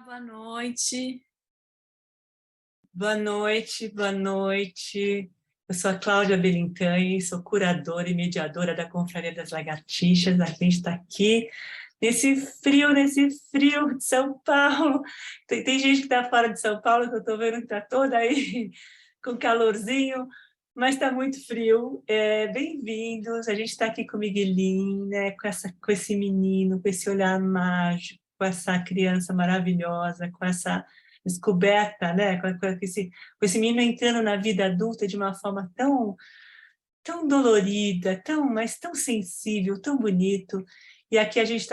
Boa noite. Boa noite, boa noite. Eu sou a Cláudia Belintain, sou curadora e mediadora da Confraria das Lagartixas. A gente está aqui nesse frio de São Paulo. Tem gente que está fora de São Paulo, que eu estou vendo que está toda aí com calorzinho, mas está muito frio. Bem-vindos. A gente está aqui com o Miguelinho, né, com esse menino, com esse olhar mágico, com essa criança maravilhosa, com essa descoberta, né? Com esse menino entrando na vida adulta de uma forma tão dolorida, mas tão sensível, tão bonito. E aqui a gente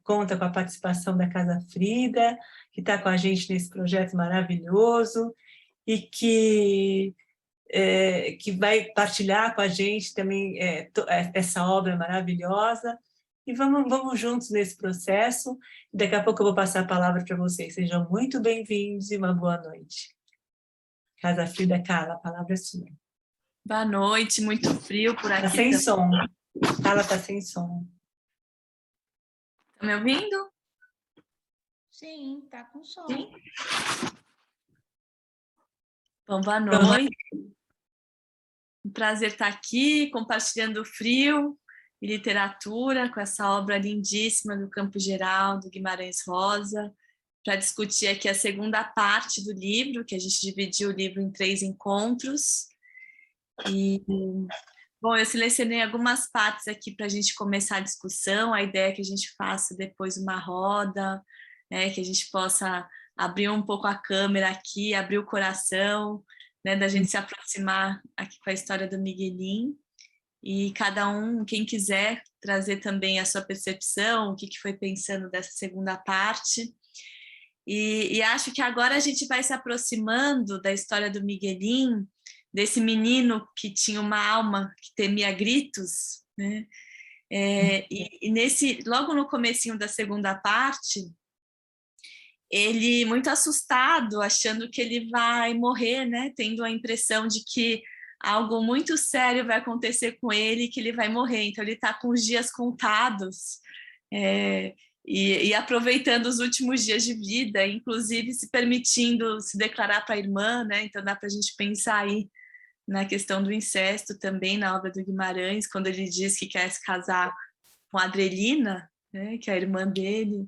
conta com a participação da Casa Frida, que está com a gente nesse projeto maravilhoso e que vai partilhar com a gente também essa obra maravilhosa. E vamos juntos nesse processo. Daqui a pouco eu vou passar a palavra para vocês. Sejam muito bem-vindos e uma boa noite. Casa Frida, Carla, a palavra é sua. Boa noite, muito frio por aqui. Está sem som. Carla está sem som. Está me ouvindo? Sim, está com som. Sim. Bom, boa noite. Um prazer estar aqui, compartilhando frio e literatura com essa obra lindíssima do Campo Geral, do Guimarães Rosa, para discutir aqui a segunda parte do livro, que a gente dividiu o livro em 3 encontros. E, bom, eu selecionei algumas partes aqui para a gente começar a discussão. A ideia é que a gente faça depois uma roda, né, que a gente possa abrir um pouco a câmera aqui, abrir o coração, né, da gente se aproximar aqui com a história do Miguelinho. E cada um, quem quiser, trazer também a sua percepção, o que foi pensando dessa segunda parte. E acho que agora a gente vai se aproximando da história do Miguelinho, desse menino que tinha uma alma que temia gritos, né? Logo no comecinho da segunda parte, ele muito assustado, achando que ele vai morrer, né? Tendo a impressão de que algo muito sério vai acontecer com ele, que ele vai morrer. Então ele está com os dias contados, e aproveitando os últimos dias de vida, inclusive se permitindo se declarar para a irmã, né? Então dá para a gente pensar aí na questão do incesto também, na obra do Guimarães, quando ele diz que quer se casar com a Adrelina, né? Que é a irmã dele.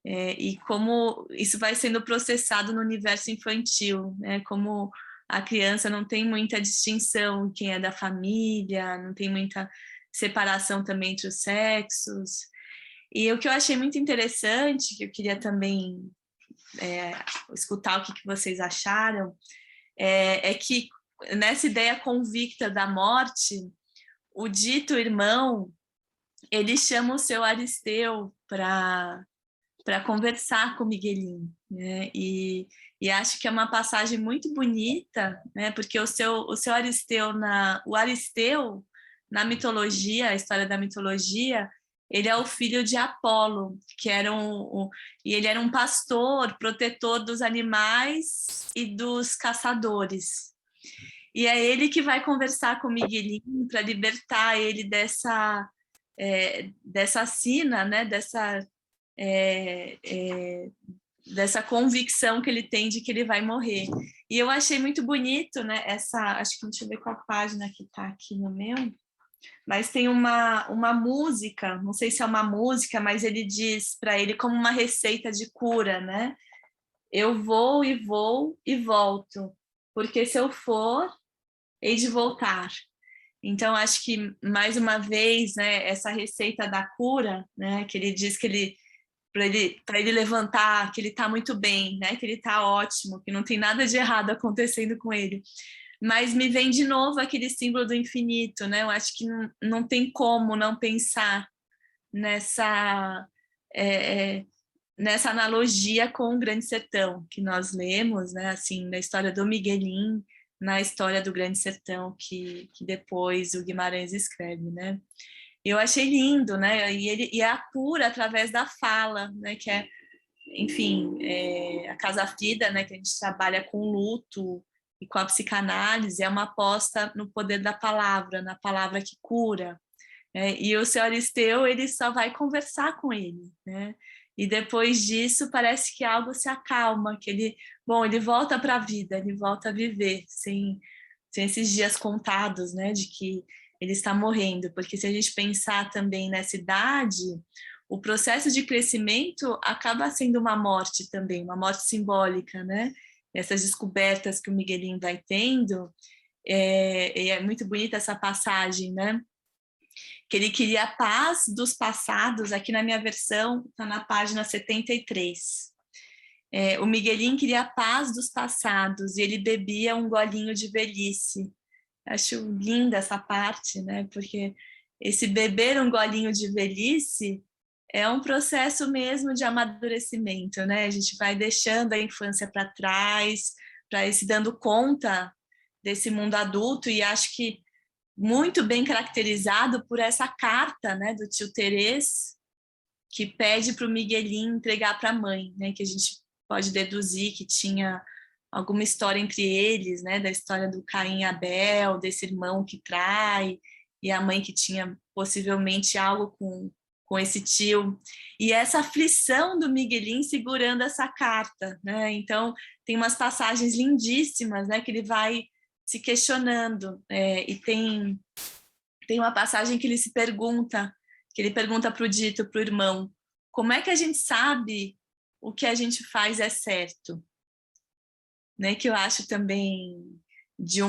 E como isso vai sendo processado no universo infantil, né? Como a criança não tem muita distinção quem é da família, não tem muita separação também entre os sexos. E o que eu achei muito interessante, que eu queria também escutar o que vocês acharam, é que nessa ideia convicta da morte, o dito irmão, ele chama o seu Aristeu para conversar com o Miguelinho, né? E acho que é uma passagem muito bonita, né? Porque o seu Aristeu, o Aristeu, na mitologia, a história da mitologia, ele é o filho de Apolo, que era e ele era um pastor, protetor dos animais e dos caçadores. E é ele que vai conversar com o Miguelinho para libertar ele dessa sina, né? Dessa convicção que ele tem de que ele vai morrer. E eu achei muito bonito, né? Acho que deixa eu ver qual página que está aqui no meu, mas tem uma música, não sei se é uma música, mas ele diz para ele como uma receita de cura, né? Eu vou e volto, porque se eu for, hei de voltar. Então, acho que, mais uma vez, né, essa receita da cura, né, que ele diz que para ele levantar, que ele está muito bem, né, que ele está ótimo, que não tem nada de errado acontecendo com ele. Mas me vem de novo aquele símbolo do infinito, né? Eu acho que não tem como não pensar nessa analogia com o Grande Sertão, que nós lemos, né, assim, na história do Miguelinho, na história do Grande Sertão, que depois o Guimarães escreve, né? Eu achei lindo, né? E a cura através da fala, né? Que é, enfim, a Casa Frida, né? Que a gente trabalha com luto e com a psicanálise, é uma aposta no poder da palavra, na palavra que cura. E o seu Aristeu, ele só vai conversar com ele, né? E depois disso parece que algo se acalma, que ele volta para a vida, ele volta a viver, sem esses dias contados, né, de que ele está morrendo. Porque se a gente pensar também nessa idade, o processo de crescimento acaba sendo uma morte também, uma morte simbólica, né? Essas descobertas que o Miguelinho vai tendo, é muito bonita essa passagem, né? Que ele queria a paz dos passados, aqui na minha versão está na página 73. O Miguelinho queria a paz dos passados e ele bebia um golinho de velhice. Acho linda essa parte, né? Porque esse beber um golinho de velhice é um processo mesmo de amadurecimento, né? A gente vai deixando a infância para trás, para ir se dando conta desse mundo adulto, e acho que muito bem caracterizado por essa carta, né, do tio Terês, que pede para o Miguelinho entregar para a mãe, né, que a gente pode deduzir que tinha alguma história entre eles, né, da história do Caim e Abel, desse irmão que trai, e a mãe que tinha possivelmente algo com esse tio, e essa aflição do Miguelinho segurando essa carta, né? Então tem umas passagens lindíssimas, né, que ele vai se questionando, e tem uma passagem que ele se pergunta, que ele pergunta para o Dito, para o irmão, como é que a gente sabe o que a gente faz é certo? Né, que eu acho também de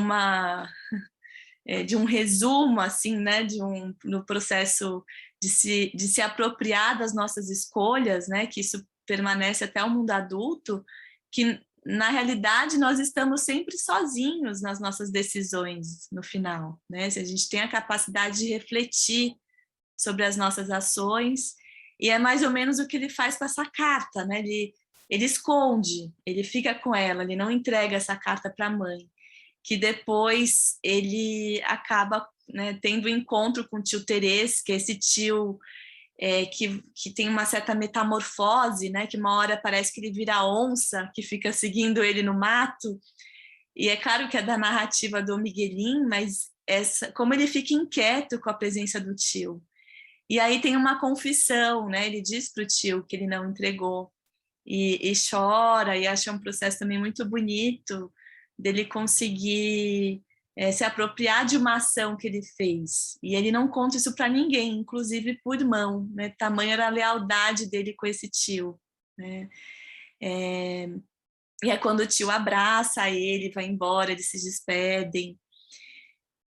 um resumo, assim, né, no processo de se apropriar das nossas escolhas, né, que isso permanece até o mundo adulto, que na realidade nós estamos sempre sozinhos nas nossas decisões no final, né? Se a gente tem a capacidade de refletir sobre as nossas ações, e é mais ou menos o que ele faz com essa carta, né? Ele esconde, ele fica com ela, ele não entrega essa carta para a mãe, que depois ele acaba, né, tendo um encontro com o tio Terês, que é esse tio que tem uma certa metamorfose, né, que uma hora parece que ele vira onça, que fica seguindo ele no mato, e é claro que é da narrativa do Miguelinho, mas como ele fica inquieto com a presença do tio. E aí tem uma confissão, né, ele diz para o tio que ele não entregou, e chora, e acha um processo também muito bonito dele conseguir se apropriar de uma ação que ele fez. E ele não conta isso para ninguém, inclusive para o irmão, né? Tamanha era a lealdade dele com esse tio, né? E é quando o tio abraça ele, vai embora, eles se despedem.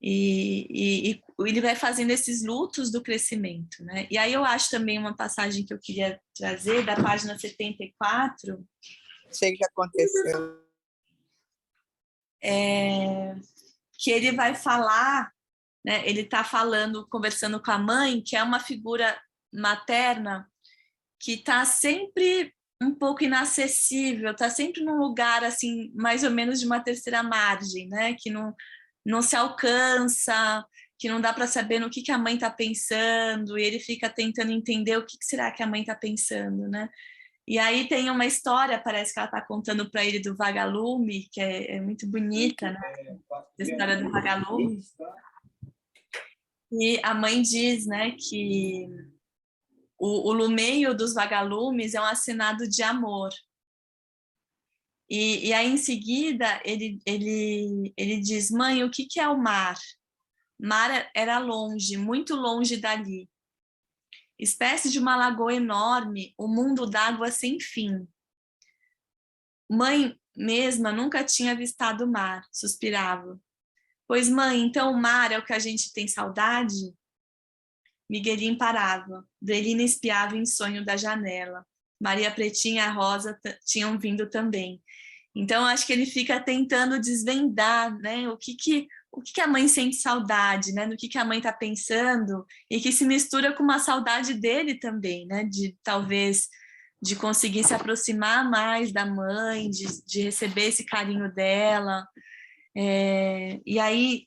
E ele vai fazendo esses lutos do crescimento, né? E aí eu acho também uma passagem que eu queria trazer, da página 74. Sei que já aconteceu. Que ele vai falar, né? Ele está falando, conversando com a mãe, que é uma figura materna que está sempre um pouco inacessível, está sempre num lugar assim, mais ou menos de uma terceira margem, né? Que não se alcança, que não dá para saber no que a mãe está pensando, e ele fica tentando entender o que será que a mãe está pensando, né? E aí tem uma história, parece que ela está contando para ele do vagalume, que é muito bonita, né? A história do vagalume. E a mãe diz, né, que o lumeio dos vagalumes é um assinado de amor. E aí, em seguida, ele diz, mãe, o que é o mar? Mar era longe, muito longe dali. Espécie de uma lagoa enorme, um mundo d'água sem fim. Mãe mesma nunca tinha avistado o mar, suspirava. Pois, mãe, então o mar é o que a gente tem saudade? Miguelinho parava. Brelina espiava em sonho da janela. Maria Pretinha e a Rosa tinham vindo também. Então, acho que ele fica tentando desvendar, né, o que a mãe sente saudade, né, do que a mãe está pensando, e que se mistura com uma saudade dele também, né, de talvez de conseguir se aproximar mais da mãe, de receber esse carinho dela. E aí,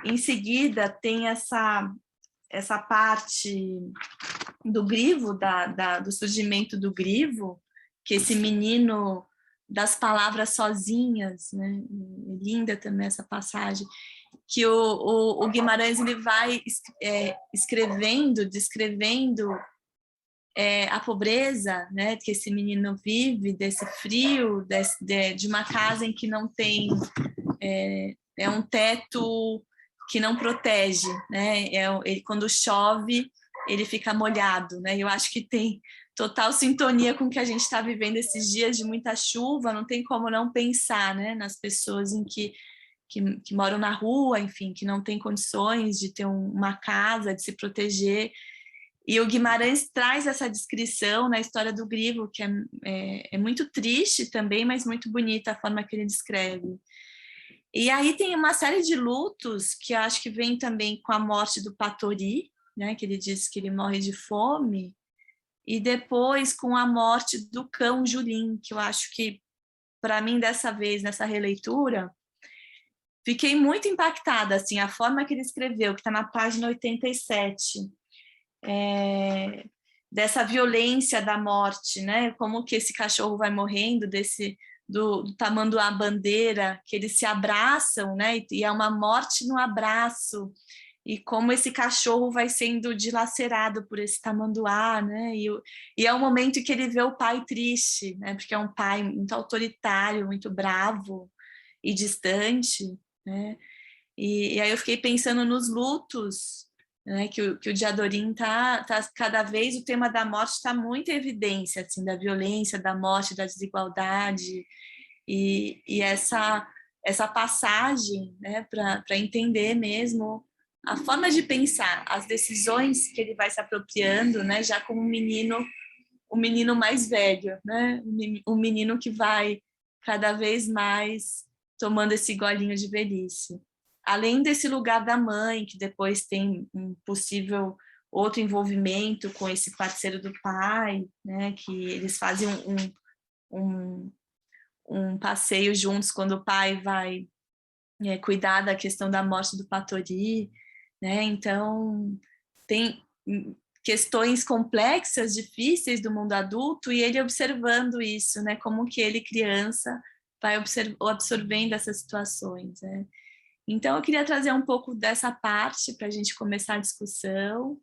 em seguida, tem essa parte do grivo, do surgimento do grivo, que esse menino das palavras sozinhas, né? Linda também essa passagem, que o Guimarães ele vai descrevendo a pobreza, né, que esse menino vive, desse frio, de uma casa em que não tem um teto que não protege, né? Quando chove, ele fica molhado, né? Eu acho que tem total sintonia com o que a gente está vivendo esses dias de muita chuva, não tem como não pensar, né, nas pessoas que moram na rua, enfim, que não têm condições de ter uma casa, de se proteger. E o Guimarães traz essa descrição na história do Grilo, que é muito triste também, mas muito bonita a forma que ele descreve. E aí tem uma série de lutos que eu acho que vem também com a morte do Patori, né, que ele diz que ele morre de fome, e depois com a morte do cão Julim, que eu acho que, para mim, dessa vez, nessa releitura, fiquei muito impactada, assim, a forma que ele escreveu, que está na página 87, dessa violência da morte, né? Como que esse cachorro vai morrendo, do tamanduá bandeira, que eles se abraçam, né? E é uma morte no abraço, e como esse cachorro vai sendo dilacerado por esse tamanduá, né? E é um momento em que ele vê o pai triste, né? Porque é um pai muito autoritário, muito bravo e distante, né? E aí eu fiquei pensando nos lutos, né, que o Diadorim tá cada vez, o tema da morte está muito em evidência, assim, da violência, da morte, da desigualdade, e essa passagem, né, para entender mesmo a forma de pensar, as decisões que ele vai se apropriando, né, já como o menino mais velho, né, o menino que vai cada vez mais tomando esse golinho de velhice. Além desse lugar da mãe, que depois tem um possível outro envolvimento com esse parceiro do pai, né, que eles fazem um passeio juntos quando o pai vai cuidar da questão da morte do Patori, né? Então, tem questões complexas, difíceis do mundo adulto, e ele observando isso, né? Como que ele, criança, vai absorvendo essas situações, né? Então, eu queria trazer um pouco dessa parte para a gente começar a discussão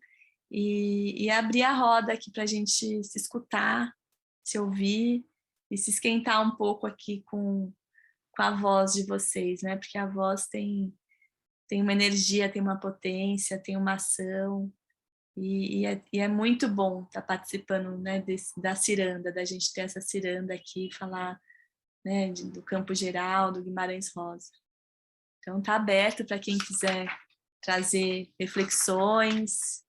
e abrir a roda aqui para a gente se escutar, se ouvir e se esquentar um pouco aqui com a voz de vocês, né? Porque a voz tem uma energia, tem uma potência, tem uma ação, e é muito bom estar participando, né, da ciranda, da gente ter essa ciranda aqui, falar, né, do Campo Geral, do Guimarães Rosa. Então, está aberto para quem quiser trazer reflexões.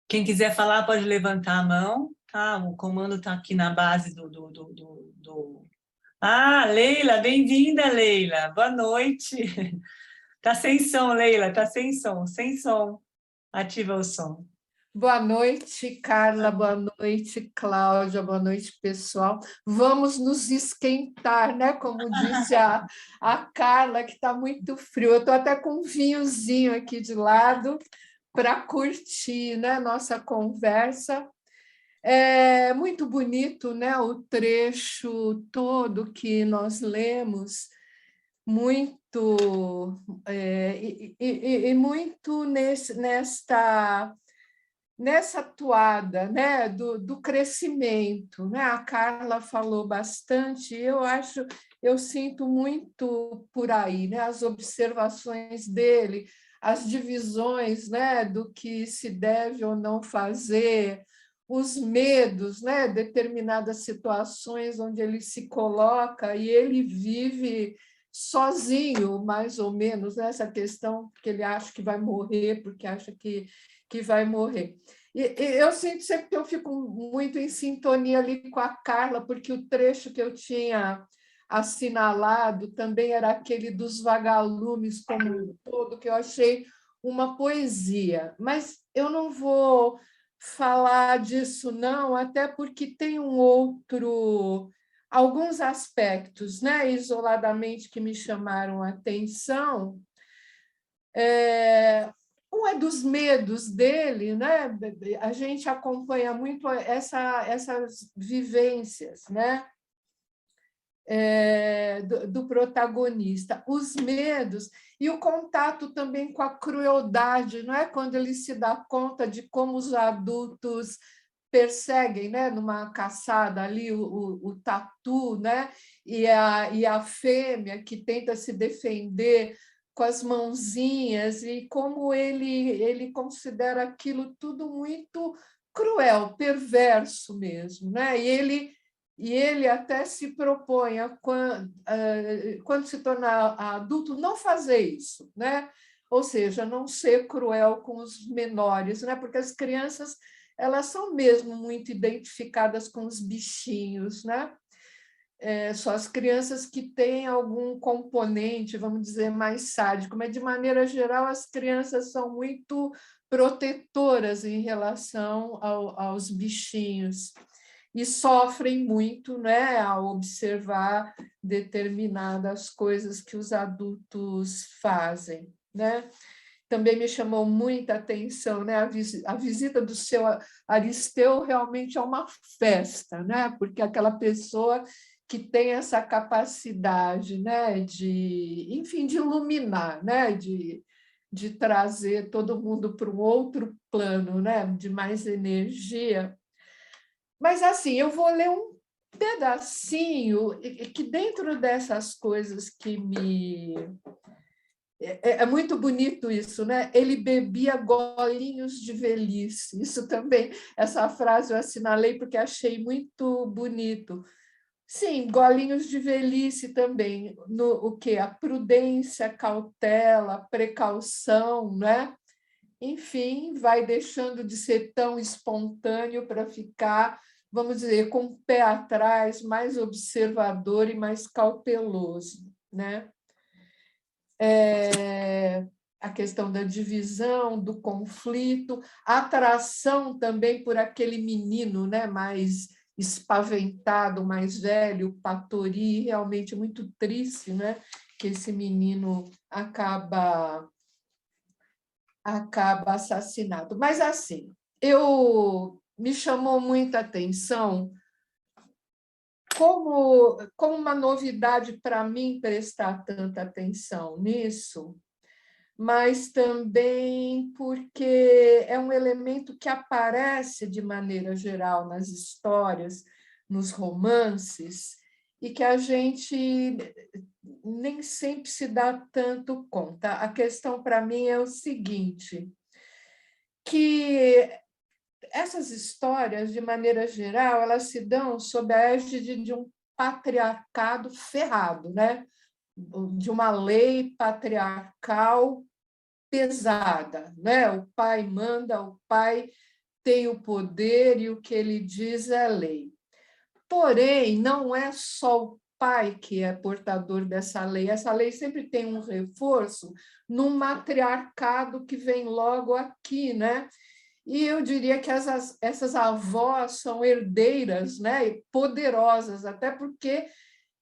Quem quiser falar pode levantar a mão, tá? O comando está aqui na base Ah, Leila, bem-vinda, Leila. Boa noite. Tá sem som, Leila, tá sem som, sem som. Ativa o som. Boa noite, Carla, boa noite, Cláudia, boa noite, pessoal. Vamos nos esquentar, né? Como disse a Carla, que está muito frio. Eu estou até com um vinhozinho aqui de lado para curtir, né, nossa conversa. É muito bonito, né, o trecho todo que nós lemos, muito e muito nessa toada, né, do crescimento, né? A Carla falou bastante, eu sinto muito por aí, né? As observações dele, as divisões, né, do que se deve ou não fazer, os medos, né, determinadas situações onde ele se coloca e ele vive sozinho, mais ou menos, nessa questão que ele acha que vai morrer, porque acha que vai morrer. E eu sinto sempre que eu fico muito em sintonia ali com a Carla, porque o trecho que eu tinha assinalado também era aquele dos vagalumes como um todo, que eu achei uma poesia. Mas eu não vou falar disso, não, até porque tem alguns aspectos, né, isoladamente, que me chamaram a atenção. Um é dos medos dele, né? A gente acompanha muito essas vivências, né? do protagonista, os medos e o contato também com a crueldade, não é? Quando ele se dá conta de como os adultos perseguem, né, numa caçada ali o tatu, né, e a fêmea que tenta se defender com as mãozinhas, e como ele considera aquilo tudo muito cruel, perverso mesmo, né? E ele até se propõe, quando se tornar adulto, não fazer isso, né? Ou seja, não ser cruel com os menores, né? Porque as crianças, elas são mesmo muito identificadas com os bichinhos, né? Só as crianças que têm algum componente, vamos dizer, mais sádico, mas, de maneira geral, as crianças são muito protetoras em relação aos bichinhos e sofrem muito, né, ao observar determinadas coisas que os adultos fazem, né? Também me chamou muita atenção, né? A visita do seu Aristeu realmente é uma festa, né? Porque aquela pessoa que tem essa capacidade, né, enfim, de iluminar, né, de trazer todo mundo para um outro plano, né, de mais energia. Mas, assim, eu vou ler um pedacinho que, dentro dessas coisas que me... É muito bonito isso, né? Ele bebia golinhos de velhice. Isso também, essa frase eu assinalei porque achei muito bonito. Sim, golinhos de velhice também. O quê? A prudência, a cautela, a precaução, né? Enfim, vai deixando de ser tão espontâneo para ficar, vamos dizer, com o pé atrás, mais observador e mais cauteloso, né? A questão da divisão, do conflito, a atração também por aquele menino, né, mais espaventado, mais velho, Patori, realmente muito triste, né, que esse menino acaba assassinado. Mas, assim, me chamou muita atenção como uma novidade para mim prestar tanta atenção nisso, mas também porque é um elemento que aparece de maneira geral nas histórias, nos romances, e que a gente nem sempre se dá tanto conta. A questão para mim é o seguinte, que essas histórias, de maneira geral, elas se dão sob a égide de um patriarcado ferrado, né? De uma lei patriarcal pesada, né? O pai manda, o pai tem o poder e o que ele diz é lei. Porém, não é só o pai que é portador dessa lei. Essa lei sempre tem um reforço num matriarcado que vem logo aqui, né? E eu diria que essas avós são herdeiras, né? E poderosas, até porque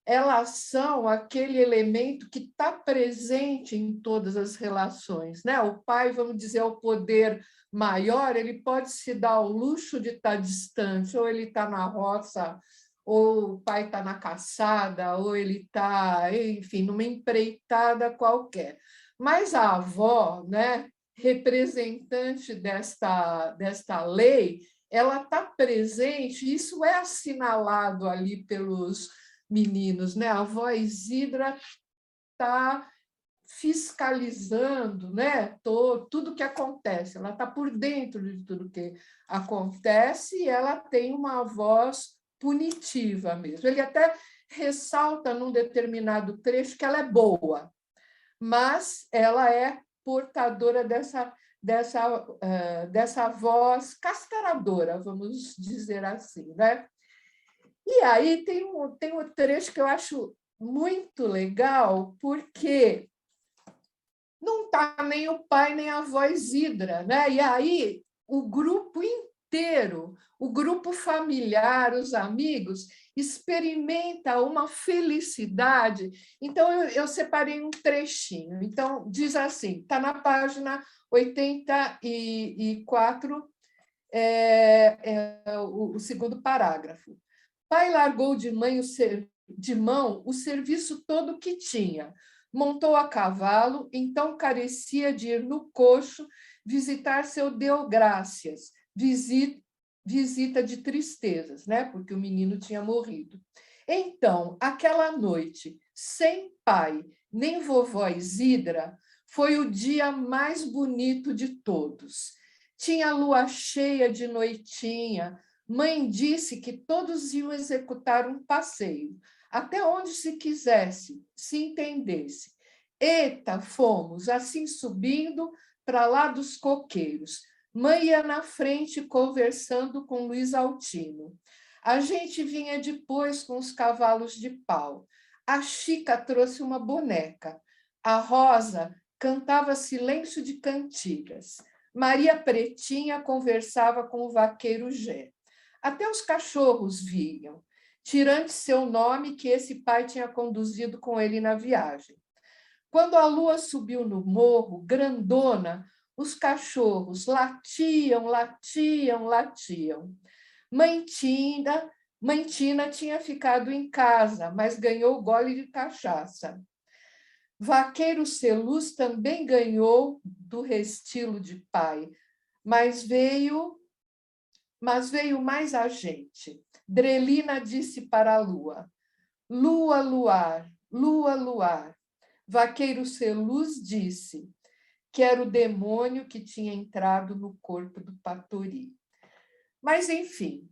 elas são aquele elemento que está presente em todas as relações, né? O pai, vamos dizer, é o poder maior, ele pode se dar ao luxo de estar distante, ou ele está na roça, ou o pai está na caçada, ou ele está, enfim, numa empreitada qualquer. Mas a avó, né, representante desta lei, ela está presente, isso é assinalado ali pelos meninos, né? A avó Isidra está fiscalizando, né, tudo que acontece, ela está por dentro de tudo que acontece e ela tem uma voz punitiva mesmo. Ele até ressalta num determinado trecho que ela é boa, mas ela é portadora dessa voz castradora, vamos dizer assim, né? E aí tem um trecho que eu acho muito legal, porque não está nem o pai nem a avó Isidra, né? E aí o grupo inteiro, o grupo familiar, os amigos, experimenta uma felicidade. Então, eu separei um trechinho. Então, diz assim, está na página 84, o segundo parágrafo. Pai largou de mãe o de mão o serviço todo que tinha. Montou a cavalo, então carecia de ir no coxo visitar seu Deográcias, visita de tristezas, né? Porque o menino tinha morrido. Então, aquela noite, sem pai nem vovó Isidra, foi o dia mais bonito de todos. Tinha lua cheia de noitinha. Mãe disse que todos iam executar um passeio, até onde se quisesse, se entendesse. Eita, fomos, assim subindo para lá dos coqueiros. Mãe ia na frente conversando com Luiz Altino. A gente vinha depois com os cavalos de pau. A Chica trouxe uma boneca. A Rosa cantava silêncio de cantigas. Maria Pretinha conversava com o vaqueiro Gé. Até os cachorros vinham, tirante seu nome que esse pai tinha conduzido com ele na viagem. Quando a lua subiu no morro, grandona, os cachorros latiam, latiam, latiam. Mãe Tina tinha ficado em casa, mas ganhou gole de cachaça. Vaqueiro Celuz também ganhou do restilo de pai, mas veio mais a gente. Drelina disse para a lua: lua, luar, lua, luar. Vaqueiro Celuz disse que era o demônio que tinha entrado no corpo do Patori. Mas, enfim,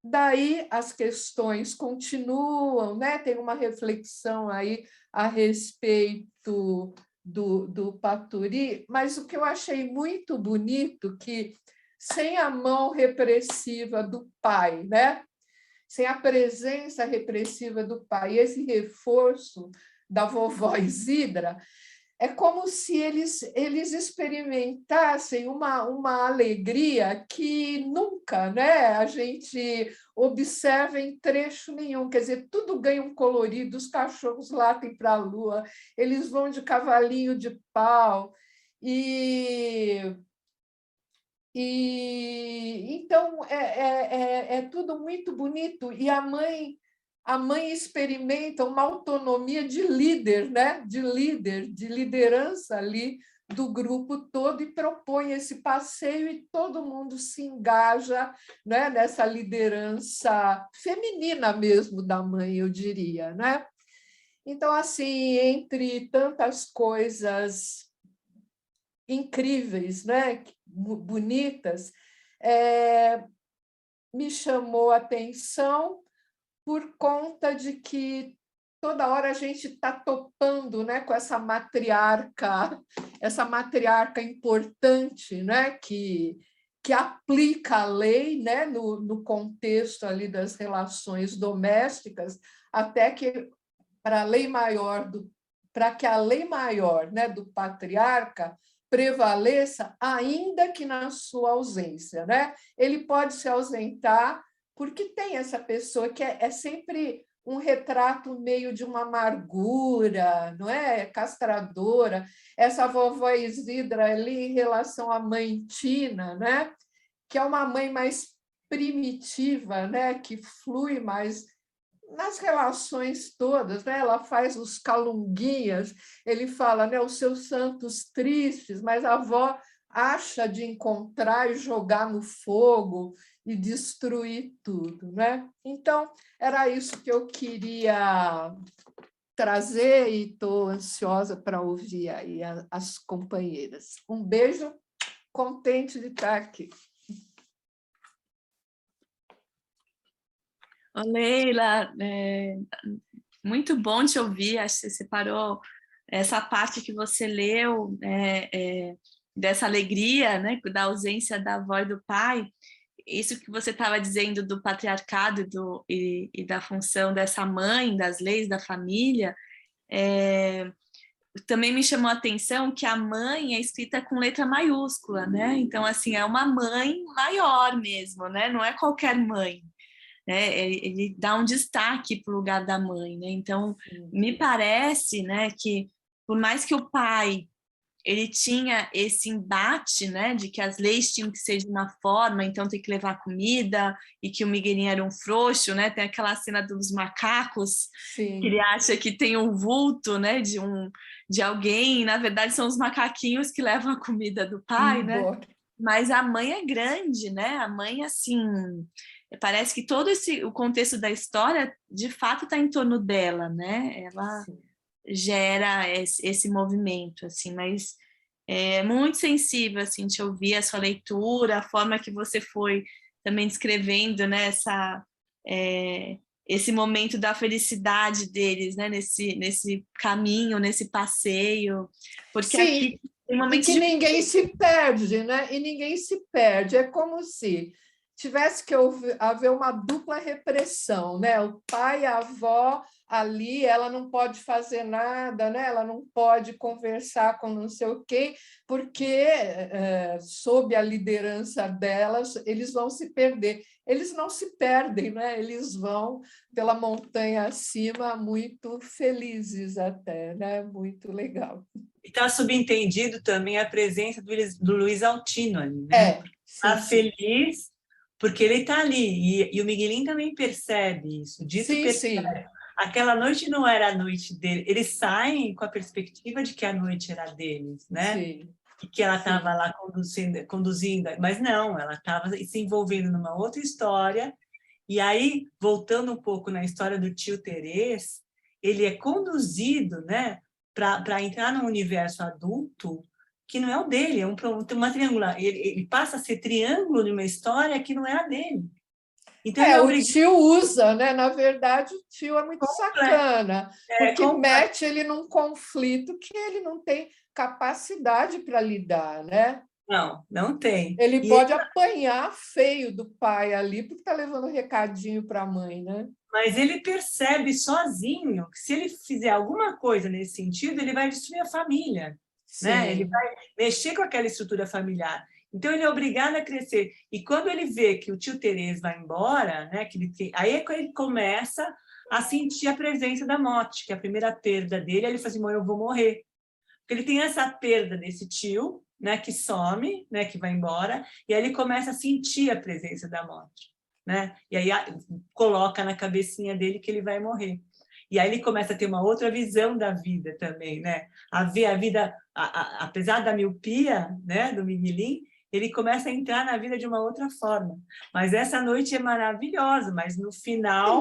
daí as questões continuam, né? Tem uma reflexão aí a respeito do Patori, mas o que eu achei muito bonito que, sem a mão repressiva do pai, né? Sem a presença repressiva do pai, esse reforço da vovó Isidra, é como se eles experimentassem uma alegria que nunca, né, a gente observa em trecho nenhum. Quer dizer, tudo ganha um colorido, os cachorros latem para a lua, eles vão de cavalinho de pau, então é tudo muito bonito. E a mãe experimenta uma autonomia de líder, né? De liderança ali do grupo todo e propõe esse passeio e todo mundo se engaja, né? Nessa liderança feminina mesmo da mãe, eu diria, né? Então, assim, entre tantas coisas incríveis, né? Bonitas, me chamou a atenção por conta de que toda hora a gente está topando, né, com essa matriarca importante, né, que aplica a lei, né, no contexto ali das relações domésticas, até que para que a lei maior, né, do patriarca prevaleça, ainda que na sua ausência, né? Ele pode se ausentar porque tem essa pessoa que é sempre um retrato meio de uma amargura, não é? Castradora. Essa vovó Isidra ali em relação à mãe Tina, né? Que é uma mãe mais primitiva, né? Que flui mais nas relações todas, né? Ela faz os calunguinhas, ele fala, né, os seus santos tristes, mas a avó acha de encontrar e jogar no fogo e destruir tudo, né? Então, era isso que eu queria trazer e estou ansiosa para ouvir aí as companheiras. Um beijo, contente de estar aqui. Ô, Leila, muito bom te ouvir. Acho que você separou essa parte que você leu, dessa alegria, né, da ausência da avó e do pai. Isso que você estava dizendo do patriarcado e da função dessa mãe, das leis da família, também me chamou a atenção que a mãe é escrita com letra maiúscula, né? Então, assim, é uma mãe maior mesmo, né? Não é qualquer mãe. Né, ele dá um destaque para o lugar da mãe, né? Então, me parece, né, que por mais que o pai ele tinha esse embate, né, de que as leis tinham que ser de uma forma, então tem que levar comida, e que o Miguelinho era um frouxo, né, tem aquela cena dos macacos, Sim. que ele acha que tem um vulto, né, de alguém, e, na verdade são os macaquinhos que levam a comida do pai, né, mas a mãe é grande, né, a mãe, assim, parece que todo o contexto da história, de fato, está em torno dela, né, ela... Sim. Gera esse movimento, assim, mas é muito sensível, assim, te ouvir a sua leitura, a forma que você foi também descrevendo, né, esse momento da felicidade deles, né, nesse caminho, nesse passeio, porque Sim, aqui tem momentos e que ninguém se perde, né? E ninguém se perde, é como se tivesse que haver uma dupla repressão, né? O pai e a avó ali, ela não pode fazer nada, né? Ela não pode conversar com não sei o quê, porque sob a liderança delas, eles vão se perder. Eles não se perdem, né? Eles vão pela montanha acima muito felizes até, né? Muito legal. E está subentendido também a presença do Luiz Altino ali, né? Está feliz porque ele está ali, e o Miguelinho também percebe isso, percebe. Sim. Aquela noite não era a noite dele, eles saem com a perspectiva de que a noite era deles, né? Sim. E que ela estava lá conduzindo, mas não, ela estava se envolvendo numa outra história, e aí, voltando um pouco na história do tio Terês, ele é conduzido, né, para entrar num universo adulto que não é o dele, é uma triangular. Ele passa a ser triângulo de uma história que não é a dele. Então, o tio usa, né? Na verdade, o tio é muito sacana, porque mete ele num conflito que ele não tem capacidade para lidar, né? Não tem. Ele pode apanhar feio do pai ali, porque está levando recadinho para a mãe, né? Mas ele percebe sozinho que se ele fizer alguma coisa nesse sentido, ele vai destruir a família, né? Ele vai mexer com aquela estrutura familiar. Então, ele é obrigado a crescer. E quando ele vê que o tio Terês vai embora, né, aí é quando ele começa a sentir a presença da morte, que é a primeira perda dele. Aí ele fala assim, eu vou morrer. Porque ele tem essa perda desse tio, né, que some, né, que vai embora, e aí ele começa a sentir a presença da morte, né? E aí coloca na cabecinha dele que ele vai morrer. E aí ele começa a ter uma outra visão da vida também, né? A ver a vida, apesar da miopia, né, do Miguelinho, ele começa a entrar na vida de uma outra forma. Mas essa noite é maravilhosa, mas no final...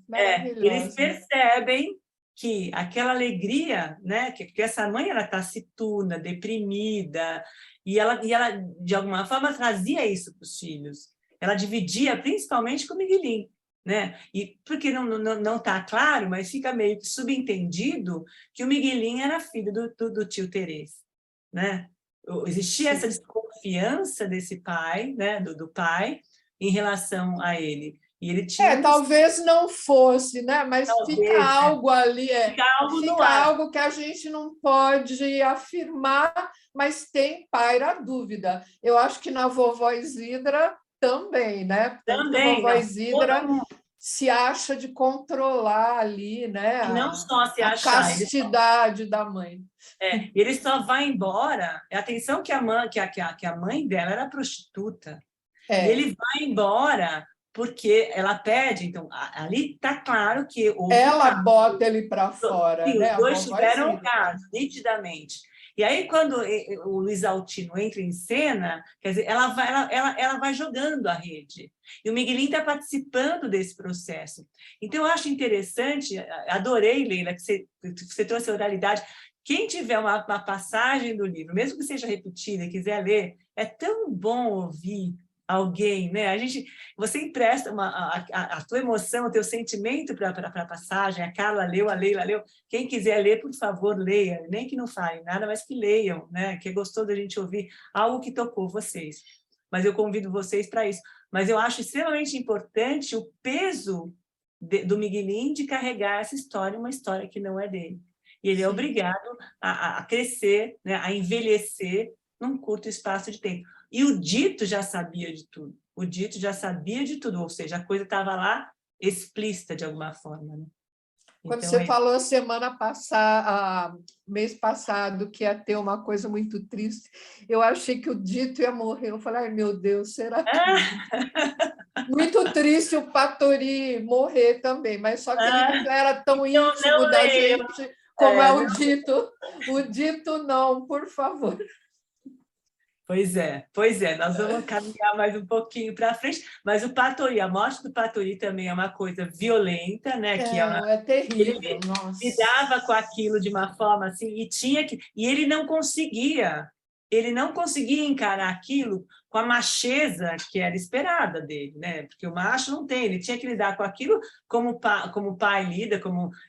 Maravilhosa. Eles percebem que aquela alegria, né, que essa mãe era taciturna, deprimida, e ela, de alguma forma, trazia isso para os filhos. Ela dividia, principalmente com o Miguelinho, né? E porque não está claro, mas fica meio que subentendido que o Miguelinho era filho do tio Terês, né? Existia essa desconfiança desse pai, né, do pai, em relação a ele. E ele tinha talvez não fosse, né? Mas talvez, fica algo ali, fica algo que a gente não pode afirmar, mas paira a dúvida. Eu acho que na vovó Isidra também, né? Também, a vovó Isidra se acha de controlar ali, né? E não só se a achar, castidade da mãe. Ele só vai embora. Atenção que a mãe dela era prostituta. E ele vai embora porque ela pede. Então, ali está claro que ela bota ele para fora. Sim, né? os dois tiveram um caso, nitidamente. E aí, quando o Luiz Altino entra em cena, quer dizer, ela vai jogando a rede. E o Miguelinho está participando desse processo. Então, eu acho interessante, adorei, Leila, que você trouxe a oralidade. Quem tiver uma passagem do livro, mesmo que seja repetida e quiser ler, é tão bom ouvir alguém, né? Você empresta a tua emoção, o teu sentimento para a passagem. A Carla leu, a Leila leu. Quem quiser ler, por favor, leia. Nem que não falem nada, mas que leiam, né? Que é gostoso da gente ouvir algo que tocou vocês. Mas eu convido vocês para isso. Mas eu acho extremamente importante o peso do Miguelinho de carregar essa história, uma história que não é dele. E ele é obrigado a crescer, né? A envelhecer num curto espaço de tempo. E o dito já sabia de tudo. O dito já sabia de tudo, ou seja, a coisa estava lá explícita de alguma forma. Né? Quando Então, você falou semana passada, mês passado, que ia ter uma coisa muito triste, eu achei que o Dito ia morrer. Eu falei, ai, meu Deus, será que... Muito triste o Patori morrer também, mas só que ele não era tão então íntimo não da leio. gente como é o Dito. O Dito não, por favor. Pois é, nós vamos caminhar mais um pouquinho para frente, mas o Patori, a morte do Patori também é uma coisa violenta, né? É terrível, ele nossa. lidava com aquilo de uma forma assim, e ele não conseguia encarar aquilo com a macheza que era esperada dele, né? Porque o macho não tem, ele tinha que lidar com aquilo como o pai lida,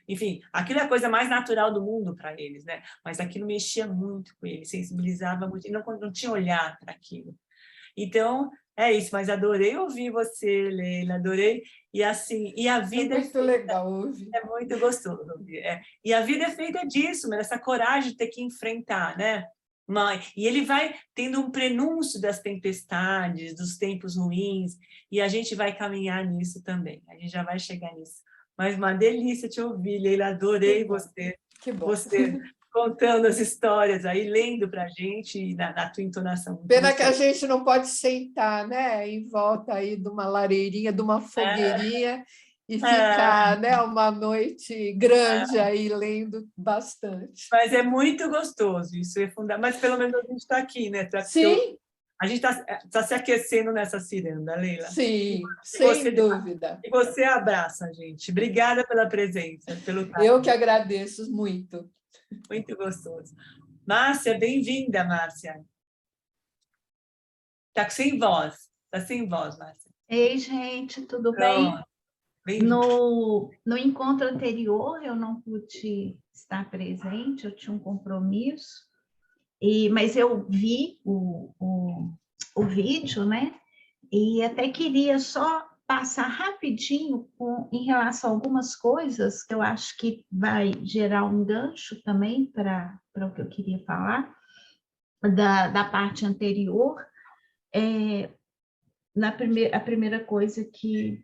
enfim, aquilo é a coisa mais natural do mundo para eles, né? Mas aquilo mexia muito com ele, sensibilizava muito, e não tinha olhar para aquilo. Então, é isso, mas adorei ouvir você, Leila, adorei. E assim, e a vida é muito legal ouvir. É muito gostoso ouvir. E a vida é feita disso, mas essa coragem de ter que enfrentar, né? E ele vai tendo um prenúncio das tempestades, dos tempos ruins, e a gente vai caminhar nisso também. A gente já vai chegar nisso. Mas uma delícia te ouvir, Leila, adorei você. Que bom. Você contando as histórias aí, lendo para a gente, na tua entonação. Pena que a gente não pode sentar, né, em volta aí de uma lareirinha, de uma fogueirinha, e ficar, né, uma noite grande aí lendo bastante. Mas é muito gostoso, isso é fundamental. Mas pelo menos a gente está aqui, né? Sim. A gente está se aquecendo nessa ciranda, Leila. Sim, sem dúvida. E você abraça a gente. Obrigada pela presença, pelo carinho. Eu que agradeço muito. Muito gostoso. Márcia, bem-vinda, Márcia. Está sem voz. Está sem voz, Márcia. Ei, gente, tudo Pronto. bem? No encontro anterior, eu não pude estar presente, eu tinha um compromisso, mas eu vi o vídeo, né? E até queria só passar rapidinho em relação a algumas coisas que eu acho que vai gerar um gancho também para o que eu queria falar, da parte anterior. A primeira coisa que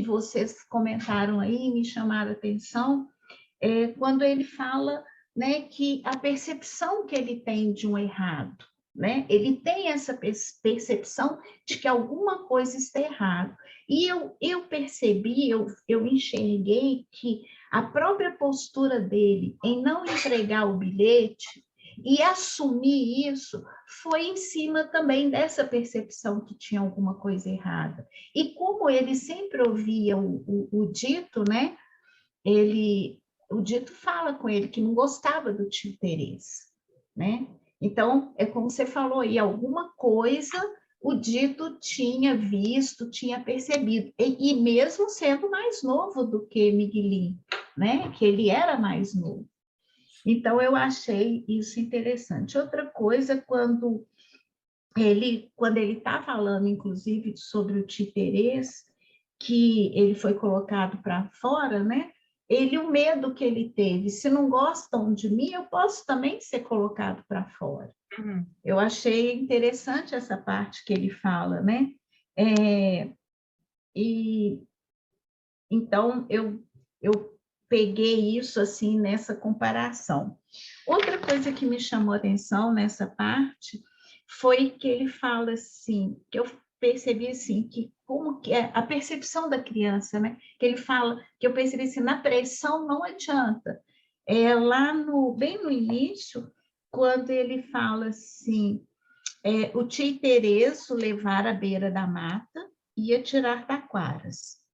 vocês comentaram aí, me chamaram a atenção, é quando ele fala, né, que a percepção que ele tem de um errado, né, ele tem essa percepção de que alguma coisa está errada. E eu percebi, eu enxerguei que a própria postura dele em não entregar o bilhete e assumir isso foi em cima também dessa percepção que tinha alguma coisa errada. E como ele sempre ouvia o Dito, né? O Dito fala com ele que não gostava do tio Terês, né? Então, é como você falou aí, alguma coisa o Dito tinha visto, tinha percebido, e mesmo sendo mais novo do que Miguelinho, né? Que ele era mais novo. Então, eu achei isso interessante. Outra coisa, quando ele está falando, inclusive, sobre o tio Terês, que ele foi colocado para fora, né? O medo que ele teve, se não gostam de mim, eu posso também ser colocado para fora. Eu achei interessante essa parte que ele fala, né? Então, eu peguei isso assim nessa comparação. Outra coisa que me chamou a atenção nessa parte foi que ele fala assim, que eu percebi assim, que como que é a percepção da criança, né? Que ele fala, que eu percebi assim, na pressão não adianta. Lá bem no início, quando ele fala assim, o tio Tereso levar à beira da mata e ia tirar taquaras.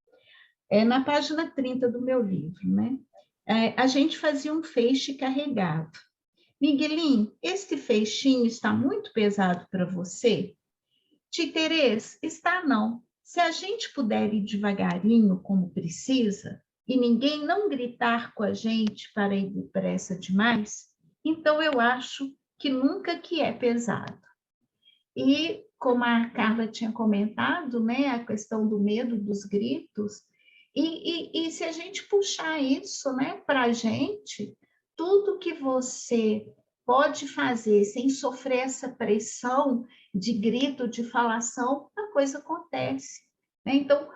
Na página 30 do meu livro, né? A gente fazia um feixe carregado. Miguelinho, este feixinho está muito pesado para você? Tia Terês, está não. Se a gente puder ir devagarinho como precisa, e ninguém não gritar com a gente para ir depressa demais, então eu acho que nunca que é pesado. E como a Carla tinha comentado, né, a questão do medo dos gritos, e se a gente puxar isso, né, para a gente, tudo que você pode fazer sem sofrer essa pressão de grito, de falação, a coisa acontece. Né? Então,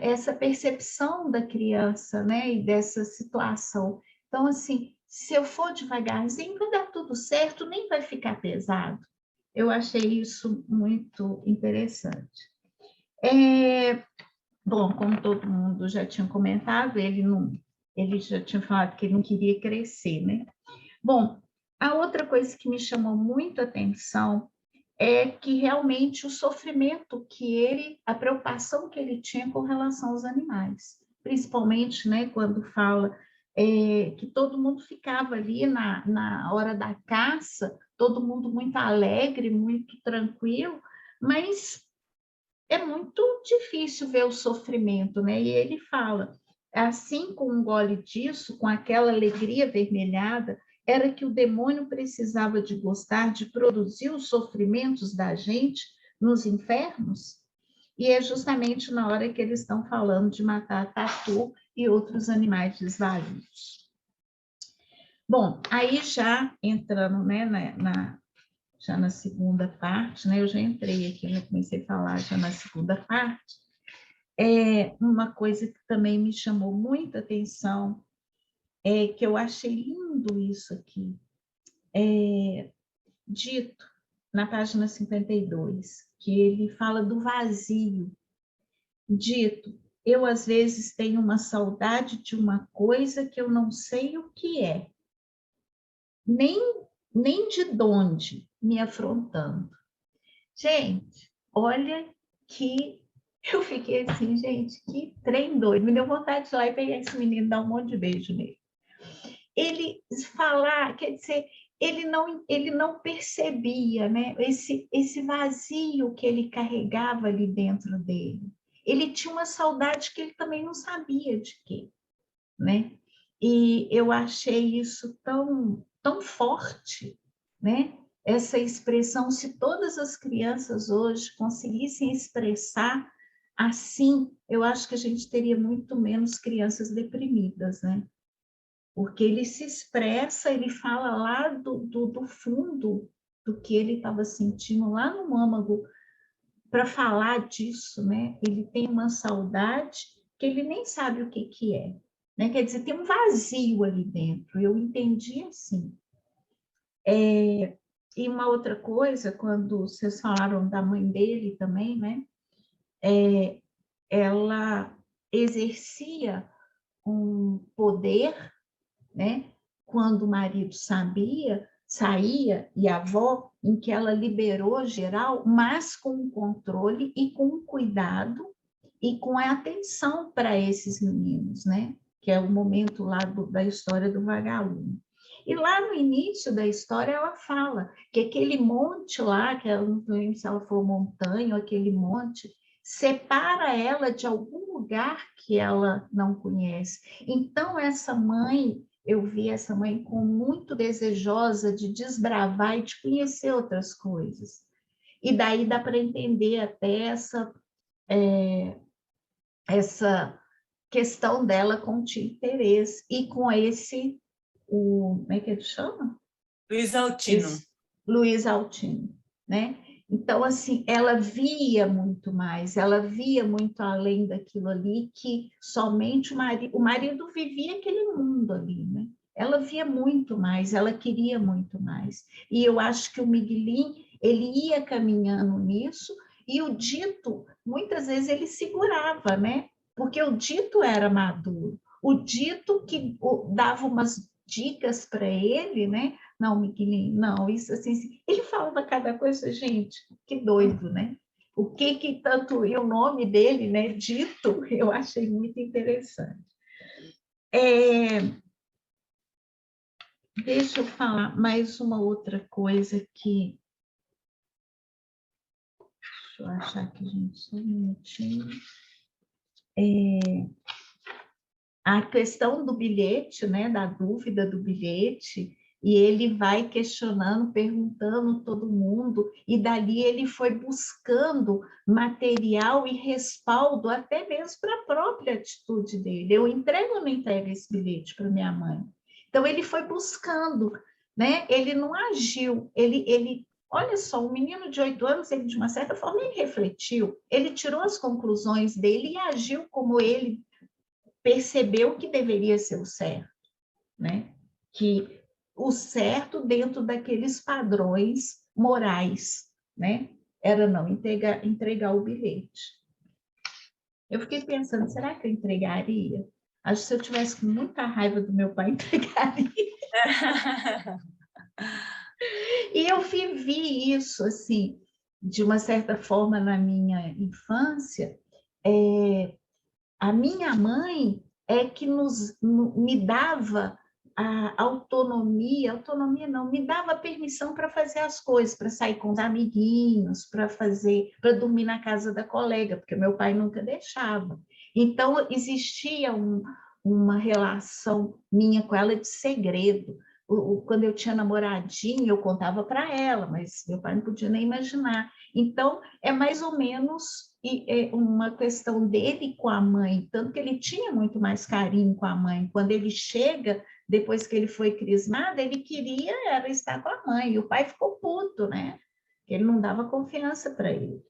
essa percepção da criança, né, e dessa situação. Então, assim, se eu for devagarzinho, vai dar tudo certo, nem vai ficar pesado. Eu achei isso muito interessante. Bom, como todo mundo já tinha comentado, ele já tinha falado que ele não queria crescer, né? Bom, a outra coisa que me chamou muito a atenção é que realmente o sofrimento a preocupação que ele tinha com relação aos animais, principalmente, né, quando fala que todo mundo ficava ali na hora da caça, todo mundo muito alegre, muito tranquilo, mas é muito difícil ver o sofrimento, né? E ele fala, assim com um gole disso, com aquela alegria avermelhada, era que o demônio precisava de gostar de produzir os sofrimentos da gente nos infernos? E é justamente na hora que eles estão falando de matar tatu e outros animais desvalidos. Bom, aí já entrando, né, já na segunda parte, né, eu já entrei aqui, eu comecei a falar já na segunda parte, uma coisa que também me chamou muita atenção, que eu achei lindo isso aqui, dito na página 52, que ele fala do vazio, dito, eu às vezes tenho uma saudade de uma coisa que eu não sei o que é, nem de onde me afrontando. Gente, olha que eu fiquei assim, gente, que trem doido. Me deu vontade de ir lá e pegar esse menino e dar um monte de beijo nele. Ele falar, quer dizer, ele não percebia, né, esse vazio que ele carregava ali dentro dele. Ele tinha uma saudade que ele também não sabia de quê, né? E eu achei isso tão forte, né? Essa expressão, se todas as crianças hoje conseguissem expressar assim, eu acho que a gente teria muito menos crianças deprimidas, né? Porque ele se expressa, ele fala lá do fundo do que ele estava sentindo, lá no âmago, para falar disso, né? Ele tem uma saudade que ele nem sabe o que é, né? Quer dizer, tem um vazio ali dentro, eu entendi assim. E uma outra coisa, quando vocês falaram da mãe dele também, né? Ela exercia um poder, né? Quando o marido saía, e a avó, em que ela liberou geral, mas com controle e com cuidado e com a atenção para esses meninos, né? Que é o momento lá da história do vagalume. E lá no início da história ela fala que aquele monte lá, que ela não lembro se ela falou montanha ou aquele monte, separa ela de algum lugar que ela não conhece. Então essa mãe, eu vi essa mãe com muito desejosa de desbravar e de conhecer outras coisas. E daí dá para entender até essa questão dela com o tio Terês e com como é que ele chama? Luiz Altino. Luiz Altino, né? Então, assim, ela via muito mais, ela via muito além daquilo ali, que somente o marido vivia aquele mundo ali, né? Ela via muito mais, ela queria muito mais. E eu acho que o Miguelinho, ele ia caminhando nisso, e o Dito, muitas vezes, ele segurava, né? Porque o Dito era maduro. O Dito que dava umas dicas para ele, né? Não, Miguelinho, não, isso assim, ele falava cada coisa, gente, que doido, né? O que tanto, e o nome dele, né, Dito, eu achei muito interessante. Deixa eu falar mais uma outra coisa que... Deixa eu achar aqui, gente, só um minutinho. A questão do bilhete, né, da dúvida do bilhete, e ele vai questionando, perguntando todo mundo, e dali ele foi buscando material e respaldo, até mesmo para a própria atitude dele. Eu entrego ou não entrego esse bilhete para minha mãe? Então, ele foi buscando, né? Ele não agiu, ele olha só, um menino de 8 anos, ele de uma certa forma ele refletiu, ele tirou as conclusões dele e agiu como ele percebeu que deveria ser o certo, né? Que o certo dentro daqueles padrões morais, né? Era não entregar o bilhete. Eu fiquei pensando, será que eu entregaria? Acho que se eu tivesse com muita raiva do meu pai, entregaria. E eu vivi isso, assim, de uma certa forma na minha infância. A minha mãe é que me dava a autonomia não, me dava permissão para fazer as coisas, para sair com os amiguinhos, para dormir na casa da colega, porque meu pai nunca deixava. Então, existia uma relação minha com ela de segredo. Quando eu tinha namoradinho, eu contava para ela, mas meu pai não podia nem imaginar. Então, é mais ou menos uma questão dele com a mãe, tanto que ele tinha muito mais carinho com a mãe. Quando ele chega, depois que ele foi crismado, ele queria era estar com a mãe, e o pai ficou puto, né? Ele não dava confiança para ele.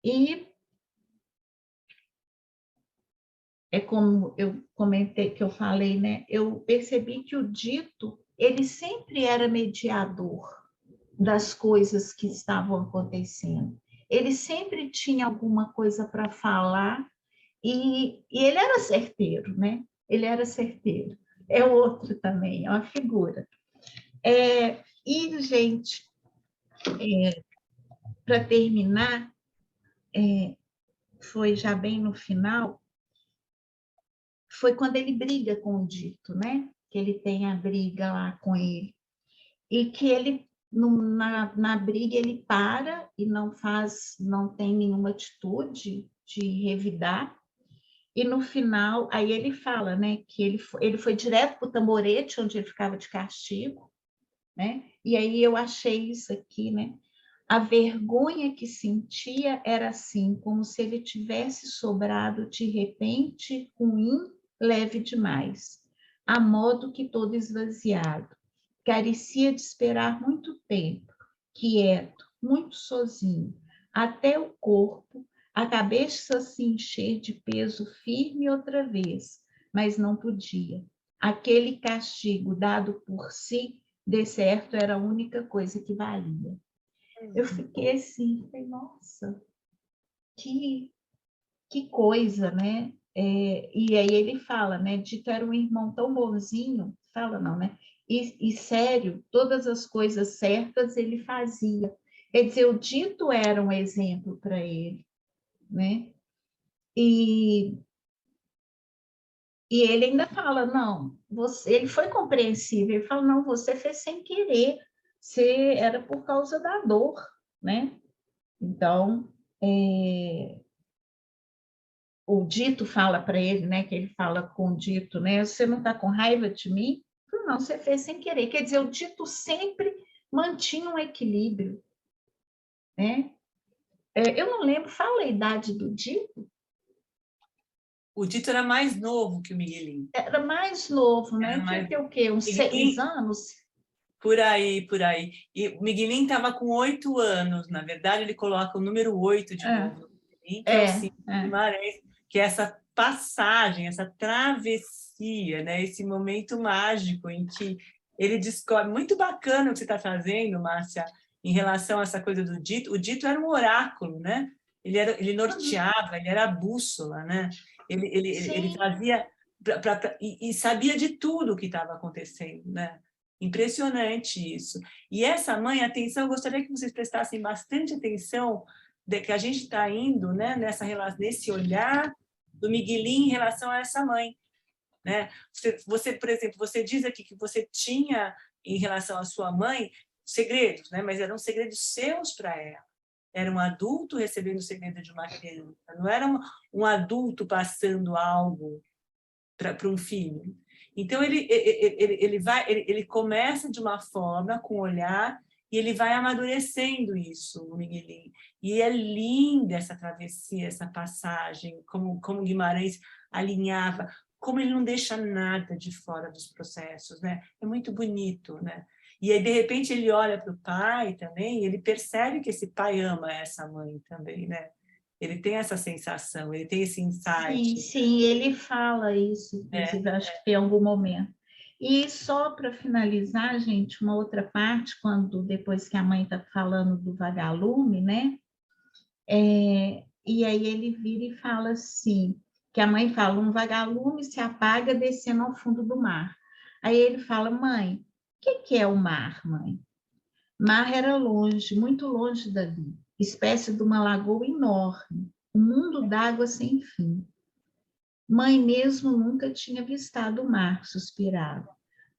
E é como eu comentei, que eu falei, né? Eu percebi que o dito, ele sempre era mediador das coisas que estavam acontecendo. Ele sempre tinha alguma coisa para falar e ele era certeiro, né? Ele era certeiro. É outro também, é uma figura. E, gente, para terminar, foi já bem no final, foi quando ele briga com o Dito, né? Que ele tem a briga lá com ele. E que ele, na briga, ele para e não tem nenhuma atitude de revidar. E no final, aí ele fala, né, que ele foi direto para o tamborete, onde ele ficava de castigo, né? E aí eu achei isso aqui, né? A vergonha que sentia era assim, como se ele tivesse sobrado de repente ruim, leve demais, a modo que todo esvaziado. Carecia de esperar muito tempo, quieto, muito sozinho, até o corpo, a cabeça se encher de peso firme outra vez, mas não podia. Aquele castigo dado por si, de certo, era a única coisa que valia. Eu fiquei assim, falei, nossa, que coisa, né? E aí ele fala, né? Dito era um irmão tão bonzinho, fala não, né? E sério, todas as coisas certas ele fazia. Quer dizer, o Dito era um exemplo para ele, né? E ele ainda fala, não, ele foi compreensível, ele fala, não, você fez sem querer, era por causa da dor, né? Então, o Dito fala para ele, né, que ele fala com o Dito, né, você não está com raiva de mim? Não, você fez sem querer. Quer dizer, o Dito sempre mantinha um equilíbrio, né? Eu não lembro, fala a idade do Dito. O Dito era mais novo que o Miguelinho. Era mais novo, né? Tinha que ter o quê? Uns 6 anos? Por aí, por aí. E o Miguelinho estava com 8 anos, na verdade, ele coloca o número 8 de novo, que é o símbolo de Guimarães, que é essa passagem, essa travessia, né? Esse momento mágico em que ele descobre. Muito bacana o que você está trazendo, Márcia, em relação a essa coisa do Dito. O Dito era um oráculo, né? Ele norteava, ele era a bússola, né? Ele trazia e sabia de tudo o que estava acontecendo, né? Impressionante isso. E essa mãe, atenção, eu gostaria que vocês prestassem bastante atenção de que a gente está indo, né, nesse olhar do Miguelinho em relação a essa mãe, né? Você, por exemplo, você diz aqui que você tinha em relação à sua mãe segredos, né? Mas eram segredos seus para ela. Era um adulto recebendo o segredo de uma criança. Não era um adulto passando algo para um filho. Então, ele começa de uma forma, com o olhar, e ele vai amadurecendo isso, o Miguelinho. E é linda essa travessia, essa passagem, como Guimarães alinhava como ele não deixa nada de fora dos processos, né? É muito bonito, né? E aí, de repente, ele olha para o pai também, e ele percebe que esse pai ama essa mãe também, né? Ele tem essa sensação, ele tem esse insight. Sim, ele fala isso, inclusive, acho que tem algum momento. E só para finalizar, gente, uma outra parte, quando depois que a mãe está falando do vagalume, né? E aí ele vira e fala assim, que a mãe fala, um vagalume se apaga descendo ao fundo do mar. Aí ele fala, mãe, o que é o mar, mãe? Mar era longe, muito longe dali, espécie de uma lagoa enorme, um mundo d'água sem fim. Mãe mesmo nunca tinha avistado o mar, suspirava.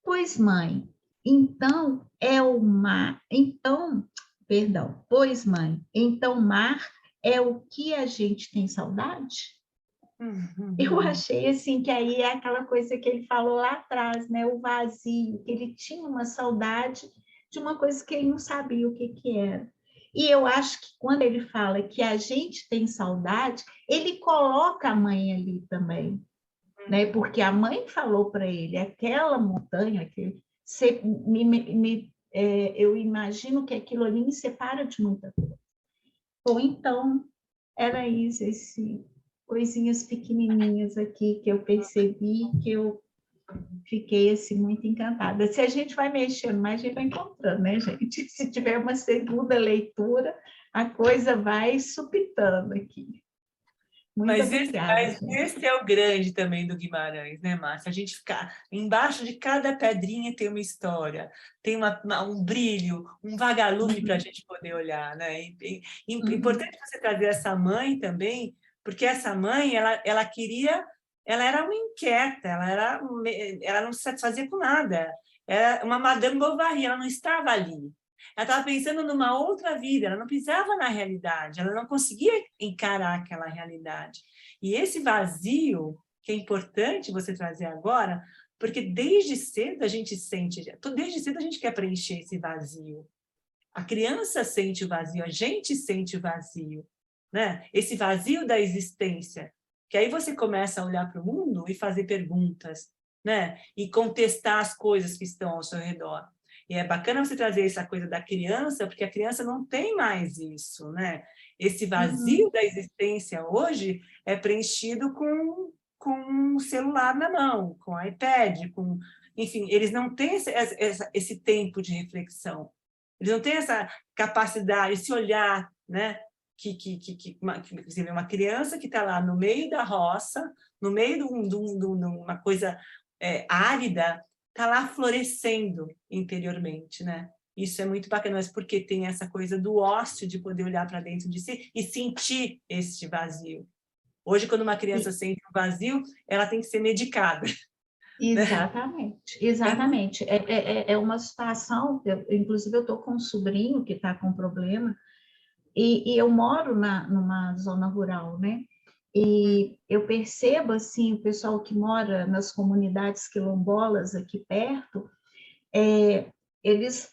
Pois, mãe, então é o mar, pois, mãe, então mar é o que a gente tem saudade? Eu achei assim que aí é aquela coisa que ele falou lá atrás, né? O vazio, que ele tinha uma saudade de uma coisa que ele não sabia o que era. E eu acho que quando ele fala que a gente tem saudade, ele coloca a mãe ali também, né? Porque a mãe falou para ele, aquela montanha, eu imagino que aquilo ali me separa de muita coisa. Ou então, era isso, coisinhas pequenininhas aqui que eu percebi, que eu fiquei assim muito encantada. Se a gente vai mexendo mais, a gente vai encontrando, né, gente? Se tiver uma segunda leitura, a coisa vai supitando aqui. Muito obrigada. Esse é o grande também do Guimarães, né, Márcia? A gente ficar embaixo de cada pedrinha tem uma história, tem um brilho, um vagalume para a gente poder olhar, né? Importante você trazer essa mãe também, porque essa mãe, ela queria, ela era uma inquieta, ela não se satisfazia com nada. Era uma Madame Bovary, ela não estava ali. Ela estava pensando numa outra vida, ela não pisava na realidade, ela não conseguia encarar aquela realidade. E esse vazio, que é importante você trazer agora, porque desde cedo a gente sente, desde cedo a gente quer preencher esse vazio. A criança sente o vazio, a gente sente o vazio, né? Esse vazio da existência, que aí você começa a olhar para o mundo e fazer perguntas, né? E contestar as coisas que estão ao seu redor. E é bacana você trazer essa coisa da criança, porque a criança não tem mais isso, né? Esse vazio da existência hoje é preenchido com um celular na mão, com um iPad, enfim, eles não têm esse tempo de reflexão. Eles não têm essa capacidade, esse olhar, né? Você vê uma criança que está lá no meio da roça, no meio de uma coisa árida, está lá florescendo interiormente, né? Isso é muito bacana, mas porque tem essa coisa do ócio de poder olhar para dentro de si e sentir este vazio. Hoje, quando uma criança sente um vazio, ela tem que ser medicada. Exatamente, exatamente. É uma situação, inclusive eu estou com um sobrinho que está com problema, e eu moro numa zona rural, né? E eu percebo, assim, o pessoal que mora nas comunidades quilombolas aqui perto, eles,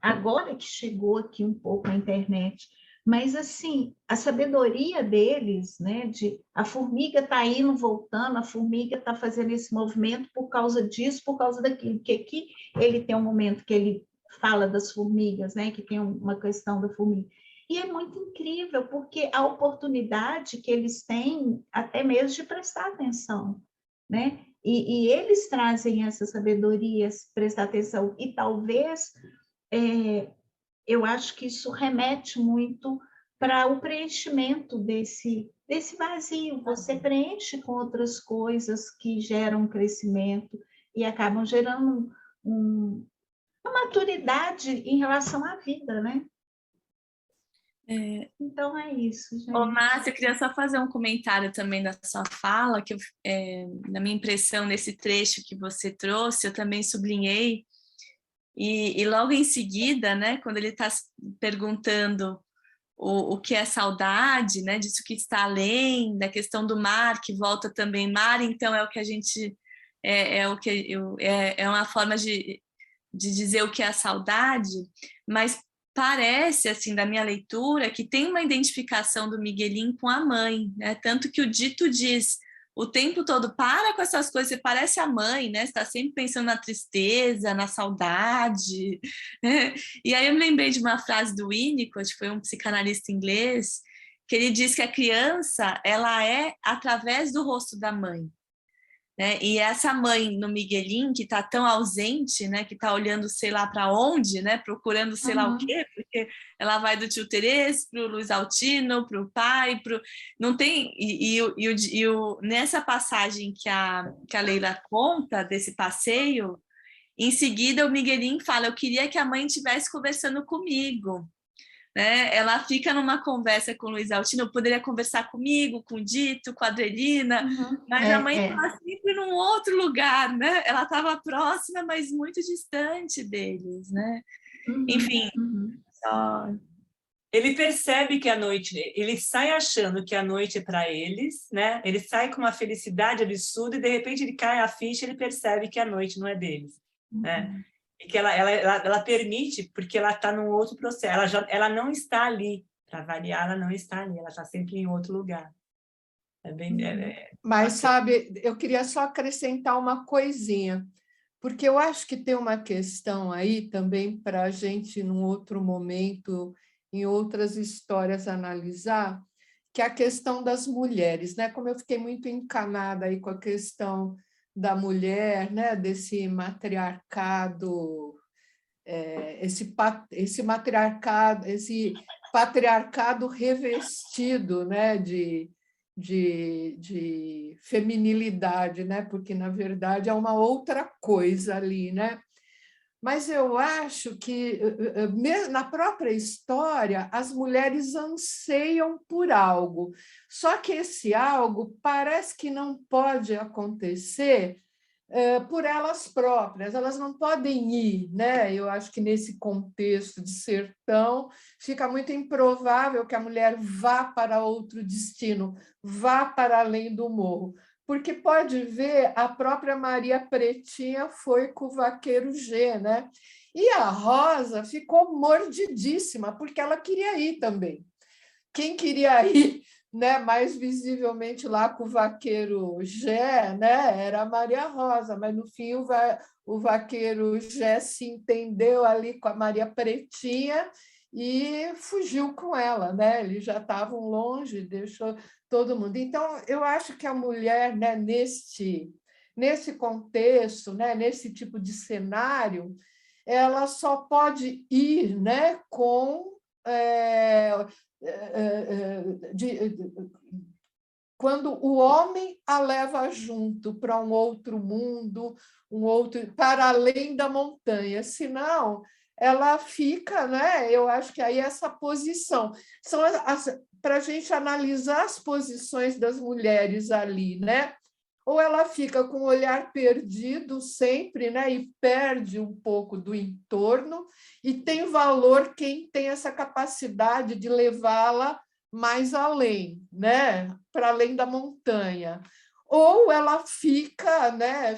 agora que chegou aqui um pouco a internet, mas, assim, a sabedoria deles, né, a formiga está indo, voltando, a formiga está fazendo esse movimento por causa disso, por causa daquilo, porque aqui ele tem um momento que ele fala das formigas, né, que tem uma questão da formiga. E é muito incrível, porque a oportunidade que eles têm, até mesmo de prestar atenção, né? E eles trazem essa sabedoria, prestar atenção, e talvez, eu acho que isso remete muito para o preenchimento desse vazio. Você preenche com outras coisas que geram crescimento e acabam gerando uma maturidade em relação à vida, né? Então é isso, gente. Ô, Márcia, eu queria só fazer um comentário também da sua fala, que na minha impressão, nesse trecho que você trouxe, eu também sublinhei, e logo em seguida, né, quando ele está perguntando o que é saudade, né, disso que está além, da questão do mar, que volta também mar, então é o que a gente... É uma forma de dizer o que é a saudade, mas parece, assim, da minha leitura, que tem uma identificação do Miguelinho com a mãe, né? Tanto que o dito diz, o tempo todo, para com essas coisas, você parece a mãe, né? Você está sempre pensando na tristeza, na saudade, né? E aí eu me lembrei de uma frase do Winnicott, que foi um psicanalista inglês, que ele diz que a criança, ela é através do rosto da mãe, né? E essa mãe no Miguelin, que está tão ausente, né? Que está olhando sei lá para onde, né? Procurando sei lá o quê, porque ela vai do tio Terês para o Luiz Altino, para o pai, não tem... nessa passagem que a Leila conta, desse passeio, em seguida o Miguelin fala, eu queria que a mãe estivesse conversando comigo. Né? Ela fica numa conversa com o Luiz Altino, poderia conversar comigo, com o Dito, com a Adelina, mas a mãe estava sempre num outro lugar, né? Ela estava próxima, mas muito distante deles, né? Enfim, só... Ele percebe que a noite, ele sai achando que a noite é para eles, né? Ele sai com uma felicidade absurda e de repente ele cai a ficha e ele percebe que a noite não é deles, né? E que ela permite, porque ela está num outro processo, ela não está ali, para variar, ela não está ali, ela está sempre em outro lugar. Mas, sabe, eu queria só acrescentar uma coisinha, porque eu acho que tem uma questão aí também para a gente, num outro momento, em outras histórias, analisar, que é a questão das mulheres, né? Como eu fiquei muito encanada aí com a questão da mulher, né? Desse matriarcado, esse patriarcado revestido, né? De feminilidade, né? Porque, na verdade, é uma outra coisa ali, né? Mas eu acho que, na própria história, as mulheres anseiam por algo, só que esse algo parece que não pode acontecer por elas próprias, elas não podem ir, né? Eu acho que nesse contexto de sertão fica muito improvável que a mulher vá para outro destino, vá para além do morro, porque pode ver, a própria Maria Pretinha foi com o vaqueiro G, né? E a Rosa ficou mordidíssima, porque ela queria ir também. Quem queria ir, né, mais visivelmente lá com o vaqueiro Gé, né, era a Maria Rosa, mas no fim o vaqueiro Gé se entendeu ali com a Maria Pretinha e fugiu com ela, né? Eles já estavam longe, deixou todo mundo. Então, eu acho que a mulher, né, nesse contexto, né, nesse tipo de cenário, ela só pode ir, né, com quando o homem a leva junto para um outro mundo, para além da montanha, senão ela fica, né? Eu acho que aí essa posição são para a gente analisar as posições das mulheres ali, né? Ou ela fica com o olhar perdido sempre, né? E perde um pouco do entorno, e tem valor quem tem essa capacidade de levá-la mais além, né? Para além da montanha. Ou ela fica, né?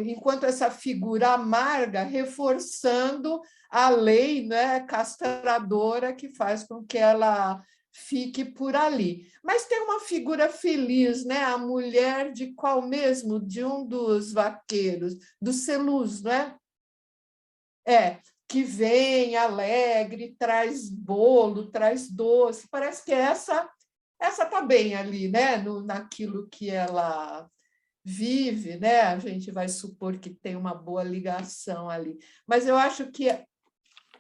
Enquanto essa figura amarga, reforçando a lei, né, castradora que faz com que ela fique por ali. Mas tem uma figura feliz, né? A mulher de qual mesmo? De um dos vaqueiros, do Celuz, né? Que vem alegre, traz bolo, traz doce. Parece que essa está bem ali, né? Naquilo que ela vive, né? A gente vai supor que tem uma boa ligação ali. Mas eu acho que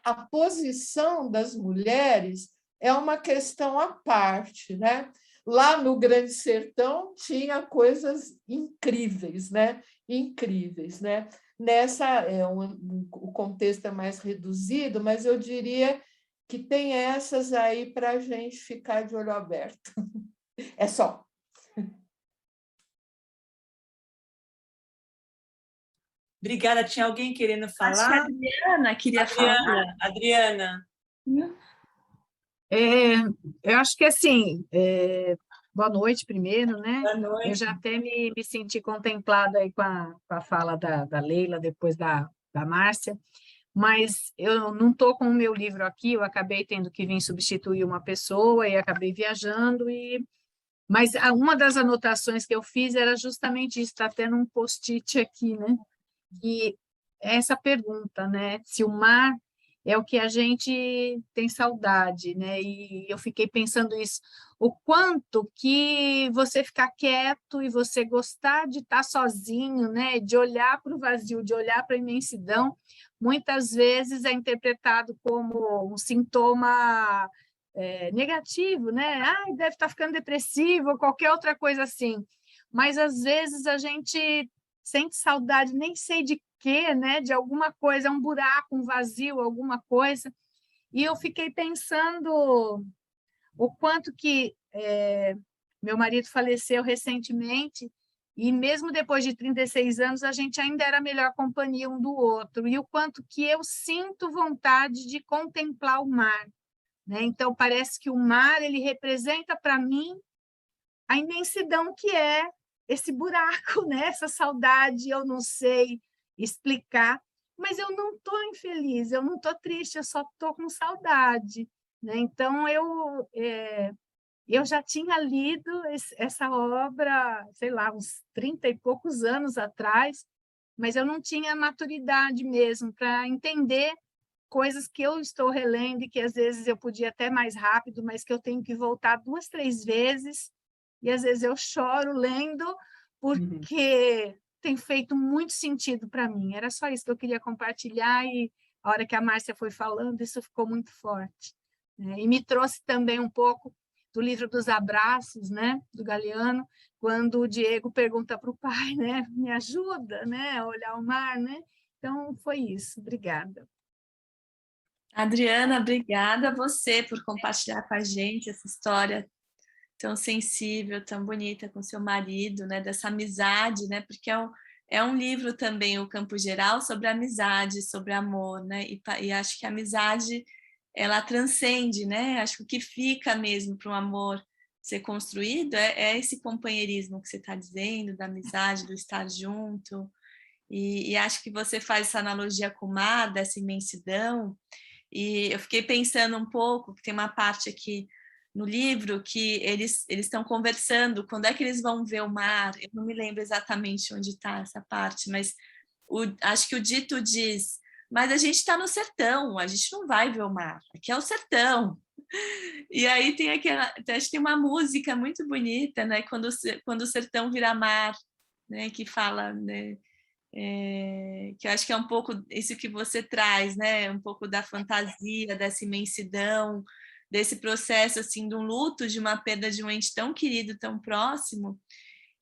a posição das mulheres é uma questão à parte, né? Lá no Grande Sertão tinha coisas incríveis, né? Incríveis, né? O contexto é mais reduzido, mas eu diria que tem essas aí para a gente ficar de olho aberto. É só. Obrigada. Tinha alguém querendo falar? Acho que a Adriana queria falar. Adriana. Eu acho que assim, boa noite primeiro, né? Boa noite. Eu já até me senti contemplada aí com a fala da Leila, depois da Márcia, mas eu não estou com o meu livro aqui, eu acabei tendo que vir substituir uma pessoa e acabei viajando, Mas uma das anotações que eu fiz era justamente isso, está tendo um post-it aqui, né? E essa pergunta, né? Se o mar é o que a gente tem saudade, né? E eu fiquei pensando isso, o quanto que você ficar quieto e você gostar de estar sozinho, né? De olhar para o vazio, de olhar para a imensidão, muitas vezes é interpretado como um sintoma negativo, né? Ah, deve estar ficando depressivo, ou qualquer outra coisa assim. Mas às vezes a gente sente saudade, nem sei de quê, né? De alguma coisa, um buraco, um vazio, alguma coisa. E eu fiquei pensando o quanto que meu marido faleceu recentemente, e mesmo depois de 36 anos, a gente ainda era a melhor companhia um do outro, e o quanto que eu sinto vontade de contemplar o mar, né? Então, parece que o mar ele representa para mim a imensidão que é esse buraco, né? Essa saudade, eu não sei explicar, mas eu não estou infeliz, eu não estou triste, eu só estou com saudade, né? Então, eu já tinha lido essa obra, sei lá, uns 30 e poucos anos atrás, mas eu não tinha maturidade mesmo para entender coisas que eu estou relendo e que às vezes eu podia até mais rápido, mas que eu tenho que voltar 2, 3 vezes, e às vezes eu choro lendo, porque tem feito muito sentido para mim. Era só isso que eu queria compartilhar, e a hora que a Márcia foi falando, isso ficou muito forte, né? E me trouxe também um pouco do livro dos abraços, né, do Galeano, quando o Diego pergunta para o pai, né, me ajuda, né, a olhar o mar, né? Então, foi isso. Obrigada. Adriana, obrigada a você por compartilhar com a gente essa história tão sensível, tão bonita com seu marido, né? Dessa amizade, né? Porque é um livro também, O Campo Geral, sobre amizade, sobre amor, né? E acho que a amizade, ela transcende, né? Acho que o que fica mesmo para um amor ser construído é esse companheirismo que você está dizendo, da amizade, do estar junto. E acho que você faz essa analogia com o mar, dessa imensidão. E eu fiquei pensando um pouco, que tem uma parte aqui no livro que eles estão conversando, quando é que eles vão ver o mar? Eu não me lembro exatamente onde está essa parte, mas acho que o dito diz, mas a gente está no sertão, a gente não vai ver o mar, aqui é o sertão. E aí tem acho que tem uma música muito bonita, né? Quando o sertão vira mar, né? Que fala, né? Que eu acho que é um pouco isso que você traz, né? Um pouco da fantasia, dessa imensidão, desse processo assim de um luto, de uma perda de um ente tão querido, tão próximo,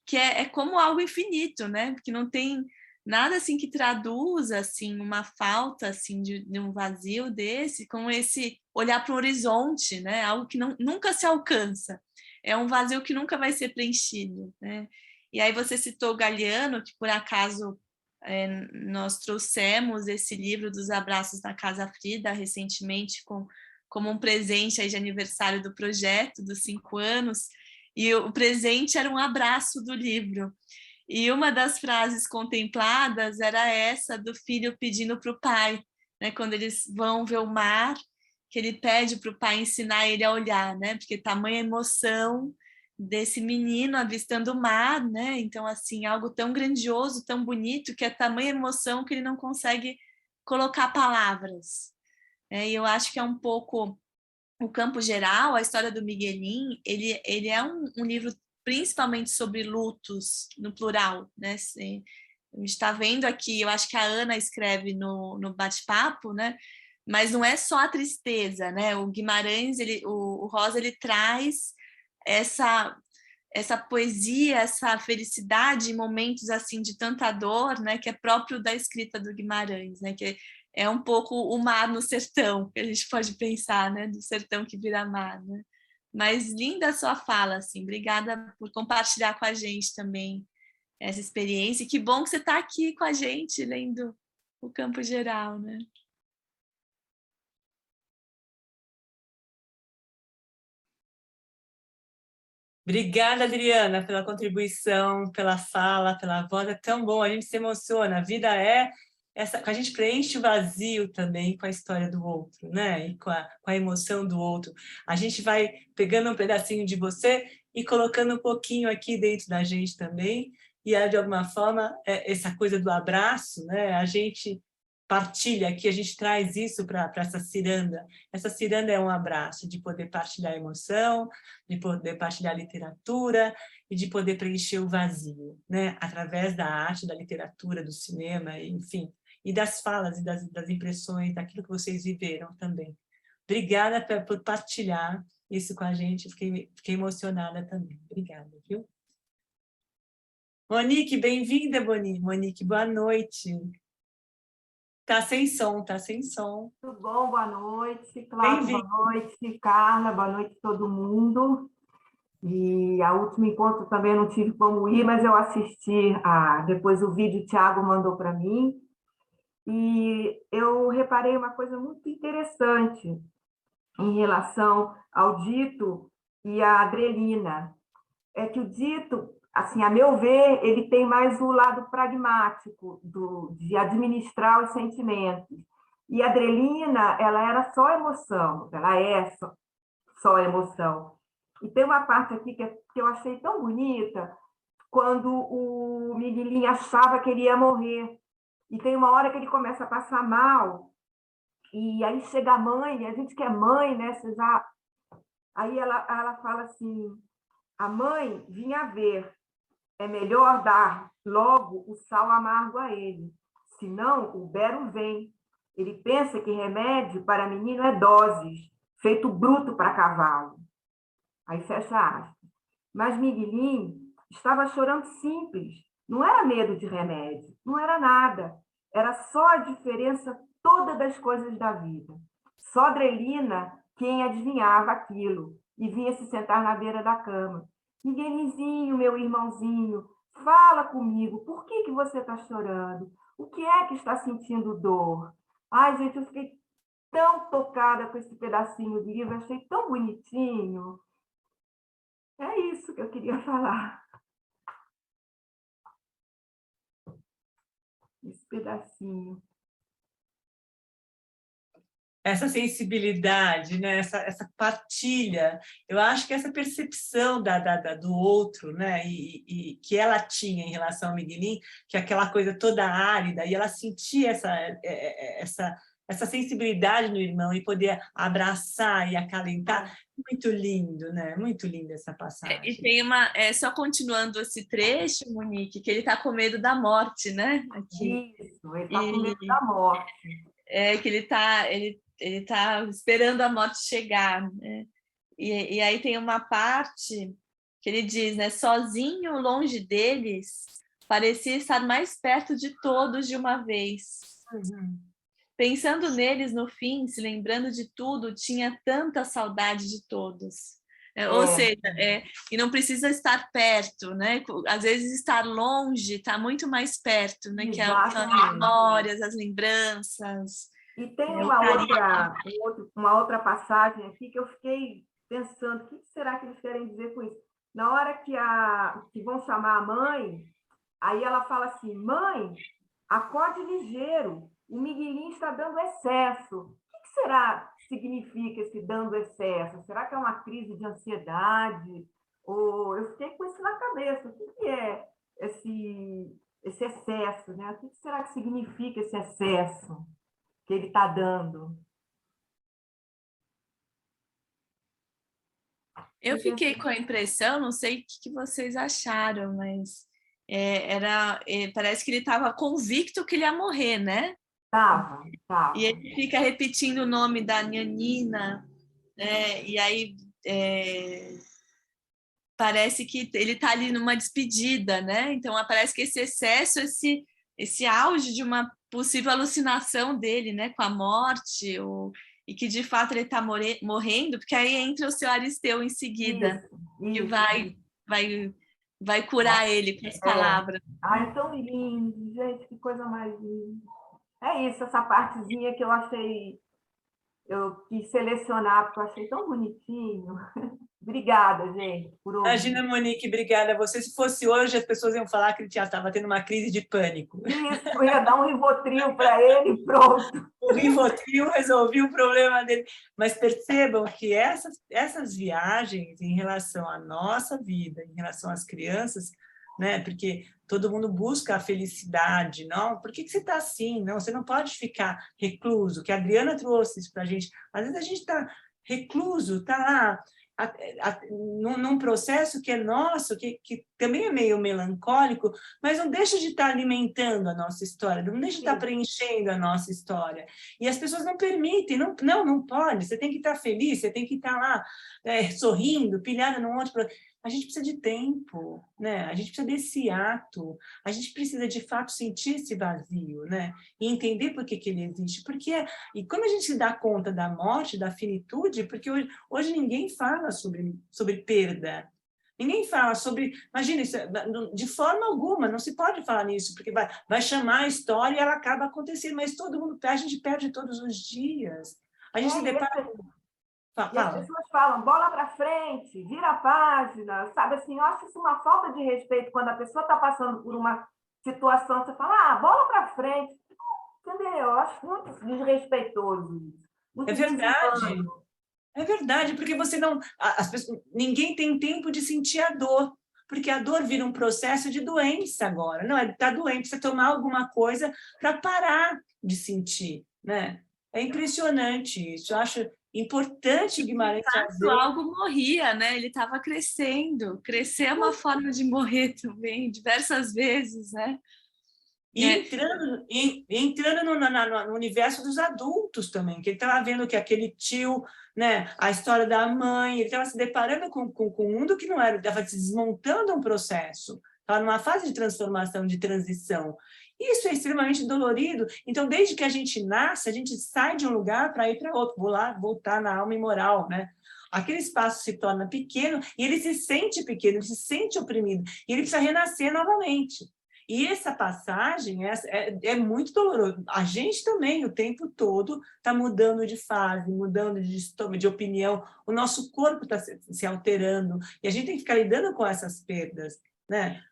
que é como algo infinito, né? Porque não tem nada assim que traduza assim uma falta assim de um vazio desse, com esse olhar para o horizonte, né? Algo que nunca se alcança. É um vazio que nunca vai ser preenchido, né? E aí você citou o Galeano, que por acaso nós trouxemos esse livro dos Abraços na Casa Frida recentemente como um presente aí de aniversário do projeto dos 5 anos, e o presente era um abraço do livro. E uma das frases contempladas era essa do filho pedindo para o pai, né, quando eles vão ver o mar, que ele pede para o pai ensinar ele a olhar, né, porque tamanha emoção desse menino avistando o mar, né? Então, assim, algo tão grandioso, tão bonito, que é tamanha emoção que ele não consegue colocar palavras. E eu acho que é um pouco o Campo Geral, a história do Miguelín, ele é um livro principalmente sobre lutos, no plural, né? Assim, a gente está vendo aqui, eu acho que a Ana escreve no bate-papo, né? Mas não é só a tristeza, né? O Guimarães, o Rosa, ele traz essa poesia, essa felicidade em momentos assim de tanta dor, né, que é próprio da escrita do Guimarães, né, que é um pouco o mar no sertão, que a gente pode pensar, né, do sertão que vira mar, né? Mas linda a sua fala, assim, obrigada por compartilhar com a gente também essa experiência, e que bom que você está aqui com a gente lendo o Campo Geral, né? Obrigada, Adriana, pela contribuição, pela fala, pela voz. É tão bom, a gente se emociona. A vida é a gente preenche o vazio também com a história do outro, né? E com a emoção do outro. A gente vai pegando um pedacinho de você e colocando um pouquinho aqui dentro da gente também. E, de alguma forma, essa coisa do abraço, né? A gente partilha aqui, a gente traz isso para essa ciranda. Essa ciranda é um abraço de poder partilhar a emoção, de poder partilhar a literatura e de poder preencher o vazio, né? Através da arte, da literatura, do cinema, enfim, e das falas e das impressões, daquilo que vocês viveram também. Obrigada por partilhar isso com a gente, fiquei emocionada também. Obrigada, viu? Monique, bem-vinda, Monique, boa noite. Tá sem som, tá sem som. Tudo bom? Boa noite, Cláudia, boa noite, Carla, boa noite todo mundo. E a último encontro também não tive como ir, mas eu assisti, depois o vídeo o Thiago mandou para mim, e eu reparei uma coisa muito interessante em relação ao Dito e à Adrelina. É que o Dito, assim, a meu ver, ele tem mais o lado pragmático de administrar os sentimentos. E a Adrelina, ela era só emoção, ela é só emoção. E tem uma parte aqui que eu achei tão bonita, quando o Miguelinho achava que ele ia morrer. E tem uma hora que ele começa a passar mal, e aí chega a mãe, a gente que é mãe, né? Aí ela fala assim, a mãe vinha ver, é melhor dar logo o sal amargo a ele, senão o Bero vem. Ele pensa que remédio para menino é doses, feito bruto para cavalo. Aí fecha aspas. Mas Miguelinho estava chorando simples, não era medo de remédio, não era nada. Era só a diferença toda das coisas da vida. Só Adrelina quem adivinhava aquilo e vinha se sentar na beira da cama. Miguelinzinho, meu irmãozinho, fala comigo, por que você está chorando? O que é que está sentindo dor? Ai, gente, eu fiquei tão tocada com esse pedacinho de livro, achei tão bonitinho. É isso que eu queria falar. Esse pedacinho. Essa sensibilidade, né? essa partilha, eu acho que essa percepção do outro, né? E que ela tinha em relação ao Miguelinho, que é aquela coisa toda árida, e ela sentia essa sensibilidade no irmão e poder abraçar e acalentar, muito lindo, né? Muito linda essa passagem. E tem só continuando esse trecho, Monique, que ele está com medo da morte, né? Aqui. Isso, ele está com medo da morte. Que ele tá esperando a morte chegar, né? E aí tem uma parte que ele diz, né? Sozinho, longe deles, parecia estar mais perto de todos de uma vez. Uhum. Pensando neles no fim, se lembrando de tudo, tinha tanta saudade de todos. Ou seja, e não precisa estar perto, né? Às vezes estar longe está muito mais perto, né? Que as memórias, as lembranças. E tem uma outra passagem aqui que eu fiquei pensando, o que será que eles querem dizer com isso? Na hora que vão chamar a mãe, aí ela fala assim, mãe, acorde ligeiro, o Miguelinho está dando excesso. O que será que significa esse dando excesso? Será que é uma crise de ansiedade? Ou eu fiquei com isso na cabeça, o que é esse excesso, né? O que será que significa esse excesso que ele está dando? Eu fiquei com a impressão, não sei o que vocês acharam, mas parece que ele estava convicto que ele ia morrer, né? Tava. E ele fica repetindo o nome da Nhanina, né? E aí parece que ele está ali numa despedida, né? Então parece que esse excesso, esse auge de uma possível alucinação dele, né? Com a morte, e que de fato ele está morrendo, porque aí entra o seu Aristeu em seguida, que vai curar ele com as palavras. Ai, tão lindo, gente, que coisa mais linda. É isso, essa partezinha que eu quis selecionar, porque eu achei tão bonitinho. Obrigada, gente, por ouvir. Imagina, Monique, obrigada a você. Se fosse hoje, as pessoas iam falar que ele já estava tendo uma crise de pânico. Isso, eu ia dar um Rivotril para ele e pronto. O Rivotril resolveu o problema dele. Mas percebam que essas viagens em relação à nossa vida, em relação às crianças, né? Porque todo mundo busca a felicidade, não? Por que você está assim? Não, você não pode ficar recluso, que a Adriana trouxe isso para a gente. Às vezes a gente está recluso, está lá, num processo que é nosso, que também é meio melancólico, mas não deixa de estar alimentando a nossa história, não deixa de estar preenchendo a nossa história. E as pessoas não permitem, não pode, você tem que estar feliz, você tem que estar lá sorrindo, pilhada num outro... A gente precisa de tempo, né? A gente precisa desse ato, a gente precisa de fato sentir esse vazio, né? E entender por que ele existe. E quando a gente se dá conta da morte, da finitude, porque hoje ninguém fala sobre perda, ninguém fala sobre... Imagina, isso, de forma alguma, não se pode falar nisso, porque vai chamar a história e ela acaba acontecendo, mas todo mundo, a gente perde todos os dias. A gente se depara... E as pessoas falam, bola para frente, vira a página, sabe assim, eu acho isso uma falta de respeito quando a pessoa está passando por uma situação, você fala, bola para frente, entendeu? Eu acho muito desrespeitoso isso. É verdade, é verdade, porque você não... ninguém tem tempo de sentir a dor, porque a dor vira um processo de doença agora, não, ele está doente, precisa tomar alguma coisa para parar de sentir, né? É impressionante isso, eu acho... Importante o Guimarães trazer. Algo morria, né? Ele estava crescendo. Crescer é uma forma de morrer também, diversas vezes, né? E entrando no universo dos adultos também, que ele estava vendo que aquele tio, né, a história da mãe, ele estava se deparando com um mundo que não era, estava se desmontando um processo, estava numa fase de transformação, de transição. Isso é extremamente dolorido. Então, desde que a gente nasce, a gente sai de um lugar para ir para outro. Vou lá voltar na alma imoral, né? Aquele espaço se torna pequeno e ele se sente pequeno, ele se sente oprimido. E ele precisa renascer novamente. E essa passagem é muito dolorosa. A gente também, o tempo todo, está mudando de fase, mudando de opinião. O nosso corpo está se alterando. E a gente tem que ficar lidando com essas perdas, né?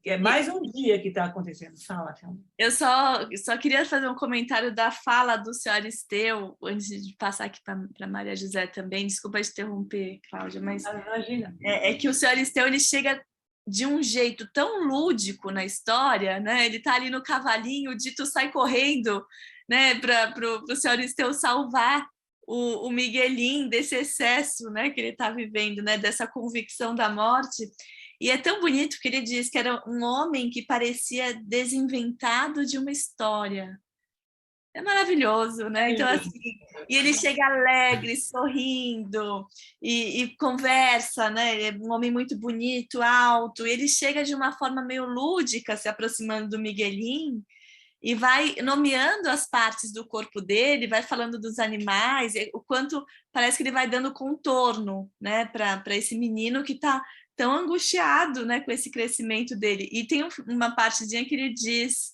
É mais um dia que está acontecendo. Fala, Thelma. Eu só queria fazer um comentário da fala do senhor Aristeu, antes de passar aqui para Maria José também. Desculpa te interromper, Cláudia, mas imagina. É que o senhor Aristeu ele chega de um jeito tão lúdico na história, né? Ele está ali no cavalinho, o Dito sai correndo, né, para o senhor Aristeu salvar o Miguelinho desse excesso, né, que ele está vivendo, né, dessa convicção da morte. E é tão bonito que ele diz que era um homem que parecia desinventado de uma história. É maravilhoso, né? Então, assim, e ele chega alegre, sorrindo, e conversa, né? Ele é um homem muito bonito, alto, e ele chega de uma forma meio lúdica, se aproximando do Miguelinho, e vai nomeando as partes do corpo dele, vai falando dos animais, o quanto parece que ele vai dando contorno, né, para esse menino que está tão angustiado, né, com esse crescimento dele. E tem uma partezinha que ele diz,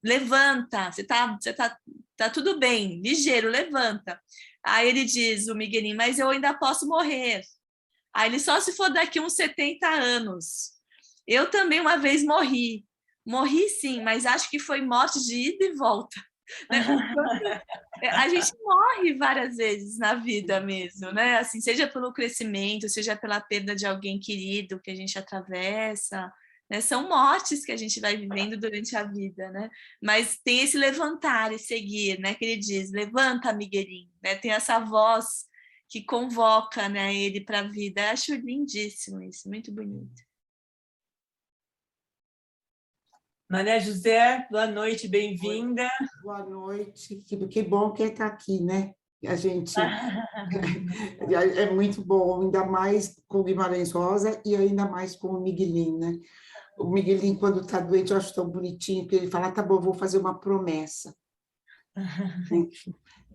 levanta, você tá tudo bem, ligeiro, levanta. Aí ele diz, o Miguelinho, mas eu ainda posso morrer. Aí ele, só se for daqui uns 70 anos. Eu também uma vez morri. Morri sim, mas acho que foi morte de ida e volta. A gente morre várias vezes na vida mesmo, né? Assim, seja pelo crescimento, seja pela perda de alguém querido que a gente atravessa, né? São mortes que a gente vai vivendo durante a vida, né? Mas tem esse levantar e seguir, né? Que ele diz, levanta, Miguelinho, né? Tem essa voz que convoca, né, ele para a vida. Eu acho lindíssimo isso, muito bonito. Maria José, boa noite, bem-vinda. Boa noite, que bom que está aqui, né? A gente é muito bom, ainda mais com o Guimarães Rosa e ainda mais com o Miguelinho, né? O Miguelinho, quando está doente, eu acho tão bonitinho, que ele fala, tá bom, vou fazer uma promessa.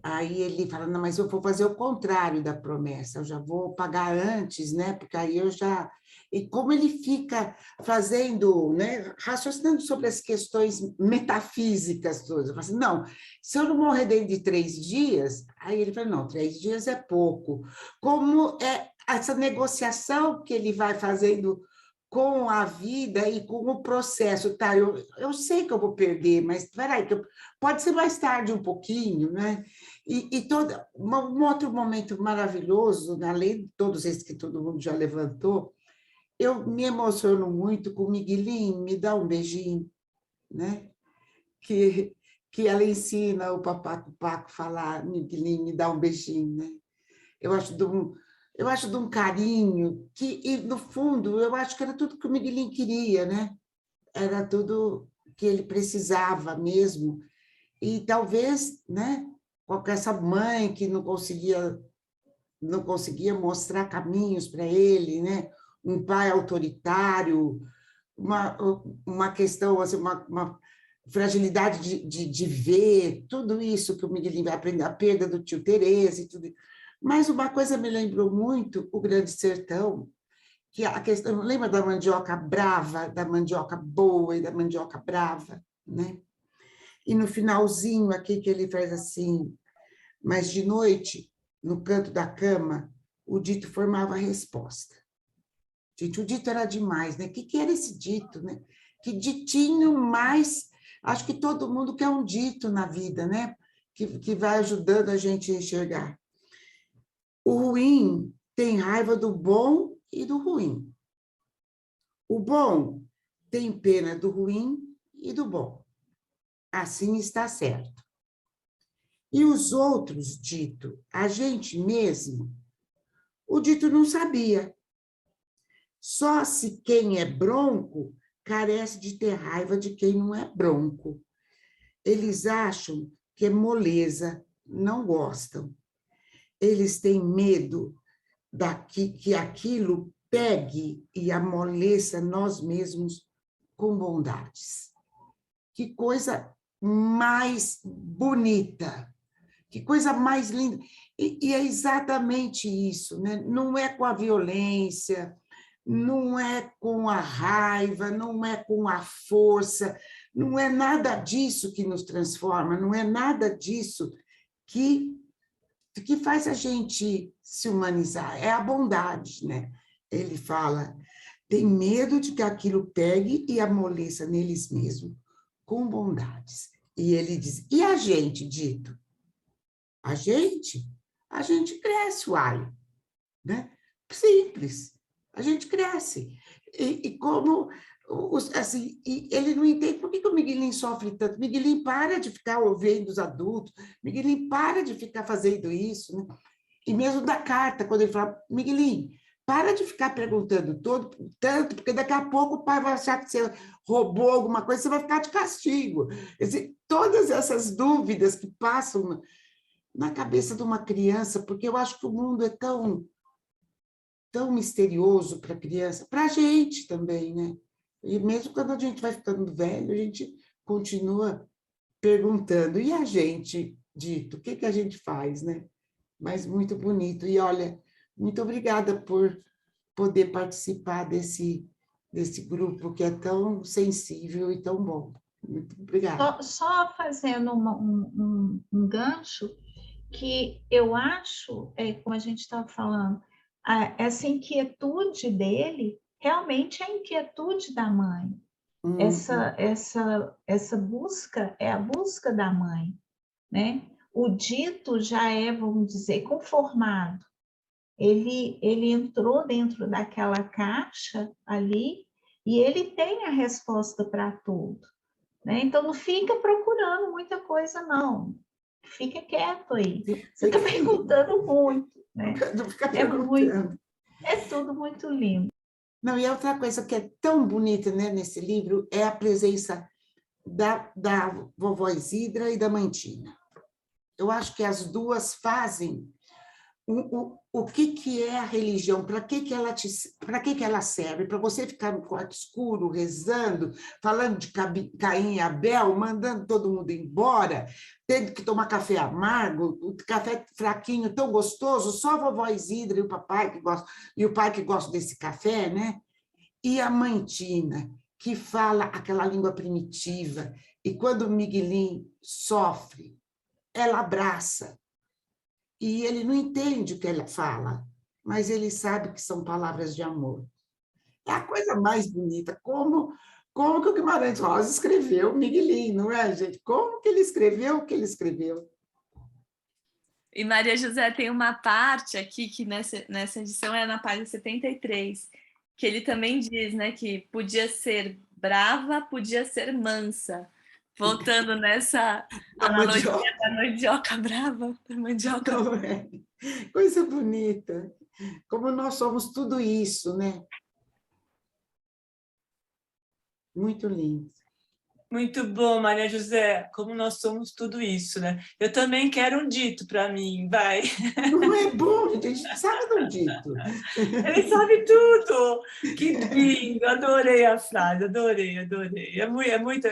Aí ele fala, não, mas eu vou fazer o contrário da promessa, eu já vou pagar antes, né? Porque aí eu já... E como ele fica fazendo, né? Raciocinando sobre as questões metafísicas todas. Eu falo assim, não, se eu não morrer dentro de 3 dias, aí ele fala, não, 3 dias é pouco. Como essa negociação que ele vai fazendo com a vida e com o processo, tá? Eu sei que eu vou perder, mas peraí, pode ser mais tarde um pouquinho, né? E um outro momento maravilhoso, além de todos esses que todo mundo já levantou, eu me emociono muito com o Miguelinho, me dá um beijinho, né? Que ela ensina o Papaco Paco a falar, Miguelinho, me dá um beijinho, né? Eu acho de um carinho que, e, no fundo, eu acho que era tudo que o Miguelinho queria, né? Era tudo que ele precisava mesmo. E talvez, né, com essa mãe que não conseguia mostrar caminhos para ele, né? Um pai autoritário, uma questão, assim, uma fragilidade de ver, tudo isso que o Miguelinho vai aprender, a perda do tio Tereza e tudo. Mas uma coisa me lembrou muito o Grande Sertão, que a questão, lembra da mandioca brava, da mandioca boa e da mandioca brava, né? E no finalzinho aqui que ele faz assim, mas de noite, no canto da cama, o dito formava a resposta. Gente, o dito era demais, né? O que era esse dito, né? Que ditinho mais... Acho que todo mundo quer um dito na vida, né? Que vai ajudando a gente a enxergar. O ruim tem raiva do bom e do ruim. O bom tem pena do ruim e do bom. Assim está certo. E os outros, dito, a gente mesmo, o dito não sabia. Só se quem é bronco carece de ter raiva de quem não é bronco. Eles acham que é moleza, não gostam. Eles têm medo que aquilo pegue e amoleça nós mesmos com bondades. Que coisa mais bonita, que coisa mais linda. E é exatamente isso, né? Não é com a violência, não é com a raiva, não é com a força, não é nada disso que nos transforma, não é nada disso que faz a gente se humanizar, é a bondade, né? Ele fala, tem medo de que aquilo pegue e amoleça neles mesmos, com bondades. E ele diz, e a gente, dito? A gente cresce, uai, né? Simples, a gente cresce. E como, assim, ele não entende por que o Miguelinho sofre tanto. Miguelinho para de ficar ouvindo os adultos, Miguelinho para de ficar fazendo isso, né? E mesmo da carta, quando ele fala, Miguelinho, para de ficar perguntando tanto, porque daqui a pouco o pai vai achar que você roubou alguma coisa, você vai ficar de castigo. Todas essas dúvidas que passam na cabeça de uma criança, porque eu acho que o mundo é tão misterioso para a criança, para a gente também, né? E mesmo quando a gente vai ficando velho, a gente continua perguntando, e a gente, dito, o que a gente faz, né? Mas muito bonito. E olha, muito obrigada por poder participar desse grupo que é tão sensível e tão bom. Muito obrigada. Só fazendo um gancho, que eu acho, como a gente estava falando, essa inquietude dele realmente é a inquietude da mãe. Essa busca é a busca da mãe, né? O dito já é, vamos dizer, conformado. Ele entrou dentro daquela caixa ali e ele tem a resposta para tudo, né? Então, não fica procurando muita coisa, não. Fica quieto aí. Você está perguntando muito, né? Não fica perguntando. É tudo muito lindo. Não, e outra coisa que é tão bonita, né, nesse livro é a presença da vovó Isidra e da mãe Tina. Eu acho que as duas fazem o que é a religião, para que ela serve? Para você ficar no quarto escuro, rezando, falando de Caim e Abel, mandando todo mundo embora, tendo que tomar café amargo, o café fraquinho, tão gostoso, só a vovó Isidra e o papai que gosta, e o pai que gosta desse café, né? E a mãe Tina, que fala aquela língua primitiva, e quando o Miguelinho sofre, ela abraça, e ele não entende o que ela fala, mas ele sabe que são palavras de amor. É a coisa mais bonita. Como que o Guimarães Rosa escreveu Miguelinho, não é, gente? Como que ele escreveu o que ele escreveu? E Maria José tem uma parte aqui, que nessa edição é na página 73, que ele também diz, né, que podia ser brava, podia ser mansa. Voltando nessa analogia da mandioca brava, da mandioca. Não é? Coisa bonita. Como nós somos tudo isso, né? Muito lindo. Muito bom, Maria José, como nós somos tudo isso, né? Eu também quero um dito para mim, vai. Não é bom, gente, a gente precisa de um dito. Ele sabe tudo. Que lindo, adorei a frase, adorei. É muito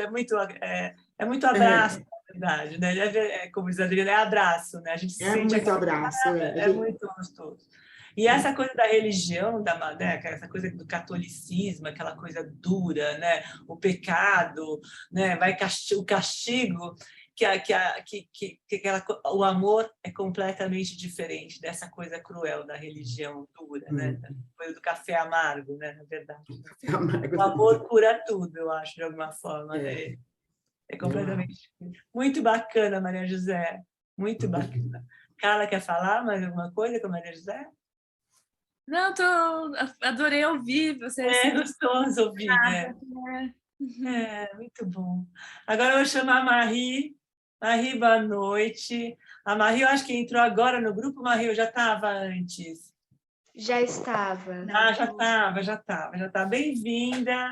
abraço, na verdade, né? Como diz a Adriana, é abraço, né? A gente se sente muito abraço. é muito gostoso. E essa coisa da religião, né, essa coisa do catolicismo, aquela coisa dura, né, o pecado, né, o castigo, o amor é completamente diferente dessa coisa cruel da religião dura, né, da coisa do café amargo, né, na verdade. O amor cura tudo, eu acho, de alguma forma. É completamente diferente. Muito bacana, Maria José, muito bacana. Carla, quer falar mais alguma coisa com a Maria José? Não, adorei ouvir vocês. É gostoso ouvir, né? Muito bom. Agora eu vou chamar a Marie. Marie, boa noite. A Marie, eu acho que entrou agora no grupo, Marie, eu já estava antes. Já estava. Já estava. Bem-vinda.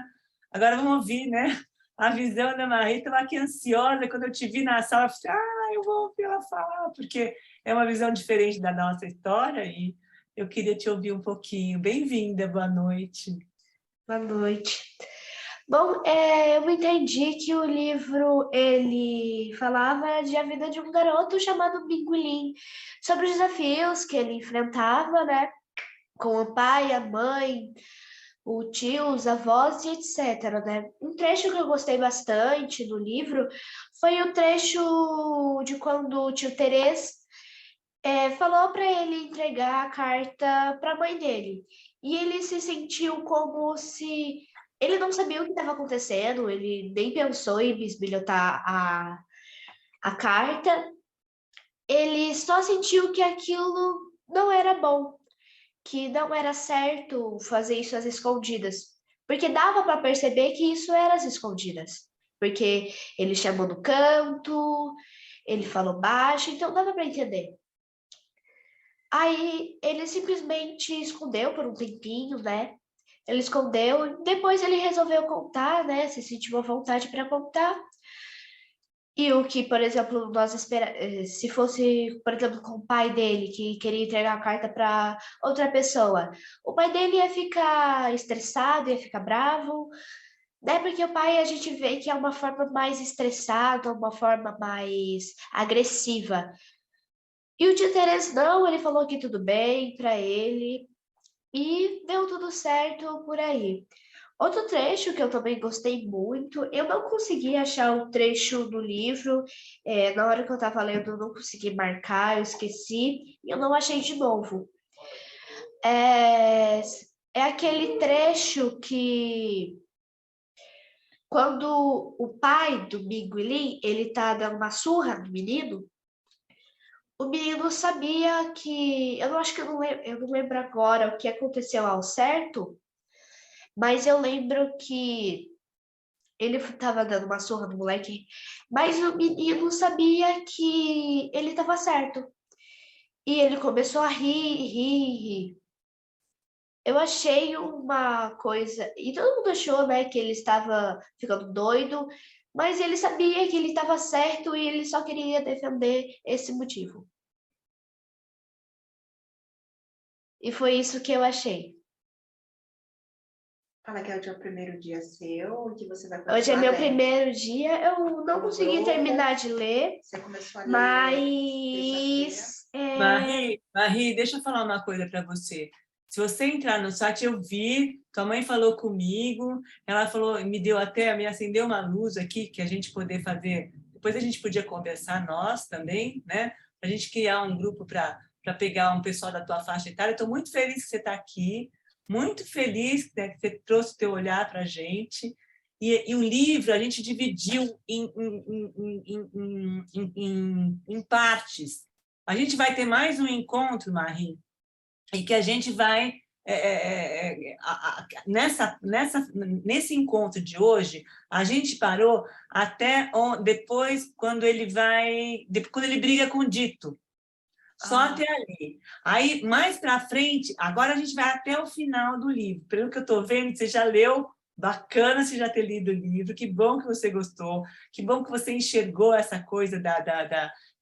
Agora vamos ouvir, né? A visão da Marie. Estava aqui ansiosa quando eu te vi na sala. Eu falei, eu vou ouvir ela falar, porque é uma visão diferente da nossa história e eu queria te ouvir um pouquinho. Bem-vinda, boa noite. Boa noite. Bom, eu entendi que o livro, ele falava de a vida de um garoto chamado Miguelinho, sobre os desafios que ele enfrentava, né, com o pai, a mãe, o tio, os avós e etc, né. Um trecho que eu gostei bastante do livro foi o trecho de quando o tio Terês falou para ele entregar a carta para a mãe dele. E ele se sentiu como se ele não sabia o que estava acontecendo, ele nem pensou em bisbilhotar a carta. Ele só sentiu que aquilo não era bom, que não era certo fazer isso às escondidas. Porque dava para perceber que isso era às escondidas. Porque ele chamou no canto, ele falou baixo, então dava para entender. Aí ele simplesmente escondeu por um tempinho, né? Ele escondeu, depois ele resolveu contar, né? Se sentiu à vontade para contar. E o que, por exemplo, se fosse, por exemplo, com o pai dele, que queria entregar a carta para outra pessoa, o pai dele ia ficar estressado, ia ficar bravo, né? Porque o pai a gente vê que é uma forma mais estressada, uma forma mais agressiva. E o tio Terês não, ele falou que tudo bem para ele e deu tudo certo por aí. Outro trecho que eu também gostei muito, eu não consegui achar o trecho do livro, na hora que eu estava lendo eu não consegui marcar, eu esqueci, e eu não achei de novo. É aquele trecho que, quando o pai do Miguelinho, ele tá dando uma surra no menino, o menino sabia que... eu não lembro agora o que aconteceu ao certo, mas eu lembro que ele estava dando uma surra no moleque, mas o menino sabia que ele estava certo. E ele começou a rir. Eu achei uma coisa... e todo mundo achou, né, que ele estava ficando doido, mas ele sabia que ele estava certo e ele só queria defender esse motivo. E foi isso que eu achei. Fala que hoje é o primeiro dia seu, que você vai continuar. Hoje é meu primeiro dia, eu não consegui terminar de ler. Você começou a ler. Mas... Marie, deixa eu falar uma coisa para você. Se você entrar no site, eu vi, tua mãe falou comigo, ela falou, me acendeu uma luz aqui, que a gente poder fazer, depois a gente podia conversar nós também, né? A gente criar um grupo para para pegar um pessoal da tua faixa etária. Estou muito feliz que você está aqui, muito feliz, né, que você trouxe o teu olhar para a gente. E o livro a gente dividiu em partes. A gente vai ter mais um encontro, Marie, e que a gente vai... nesse encontro de hoje, a gente parou até depois, quando ele briga com o Dito. Só até ali. Aí, mais para frente, agora a gente vai até o final do livro. Pelo que eu estou vendo, você já leu, bacana você já ter lido o livro, que bom que você gostou, que bom que você enxergou essa coisa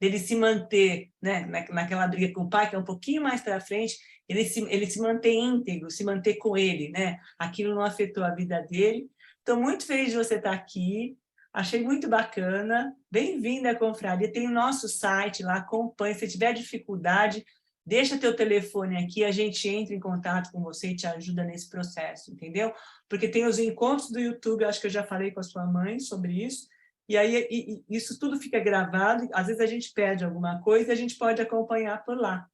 dele se manter, né, naquela briga com o pai, que é um pouquinho mais para frente, ele se manter íntegro, se manter com ele, né? Aquilo não afetou a vida dele. Estou muito feliz de você estar aqui. Achei muito bacana. Bem-vinda à confraria. Tem o nosso site lá, acompanhe. Se tiver dificuldade, deixa teu telefone aqui, a gente entra em contato com você e te ajuda nesse processo, entendeu? Porque tem os encontros do YouTube, acho que eu já falei com a sua mãe sobre isso, e aí isso tudo fica gravado, às vezes a gente perde alguma coisa e a gente pode acompanhar por lá,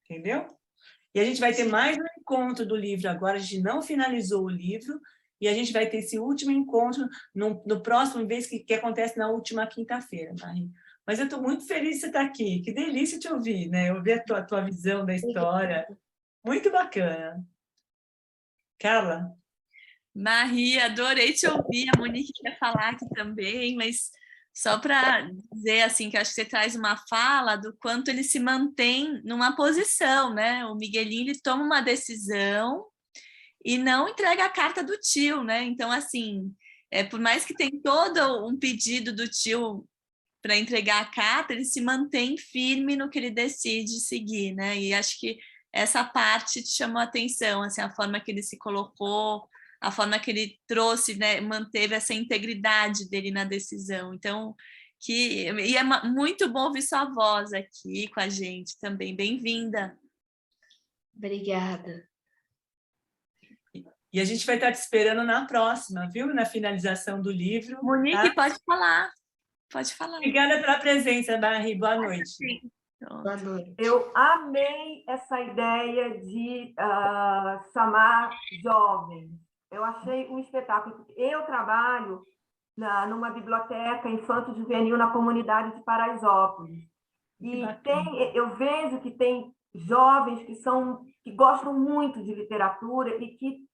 entendeu? E a gente vai ter mais um encontro do livro agora, a gente não finalizou o livro, e a gente vai ter esse último encontro no próximo mês, que acontece na última quinta-feira, Marie. Mas eu estou muito feliz de você estar aqui. Que delícia te ouvir, né? Ouvir a tua visão da história. Muito bacana. Carla? Marie, adorei te ouvir. A Monique quer falar aqui também, mas só para dizer assim, que acho que você traz uma fala do quanto ele se mantém numa posição, né? O Miguelinho, ele toma uma decisão e não entrega a carta do tio, né? Então, assim, por mais que tem todo um pedido do tio para entregar a carta, ele se mantém firme no que ele decide seguir, né? E acho que essa parte te chamou a atenção, assim, a forma que ele se colocou, a forma que ele trouxe, né, manteve essa integridade dele na decisão. Então, e é muito bom ouvir sua voz aqui com a gente também. Bem-vinda. Obrigada. E a gente vai estar te esperando na próxima, viu? Na finalização do livro. Monique, tá? pode falar. Pode falar. Obrigada pela presença, Marie. Boa noite. Boa noite. Eu amei essa ideia de chamar jovens. Eu achei um espetáculo. Eu trabalho numa biblioteca infanto-juvenil na comunidade de Paraisópolis. E eu vejo que tem jovens que gostam muito de literatura e que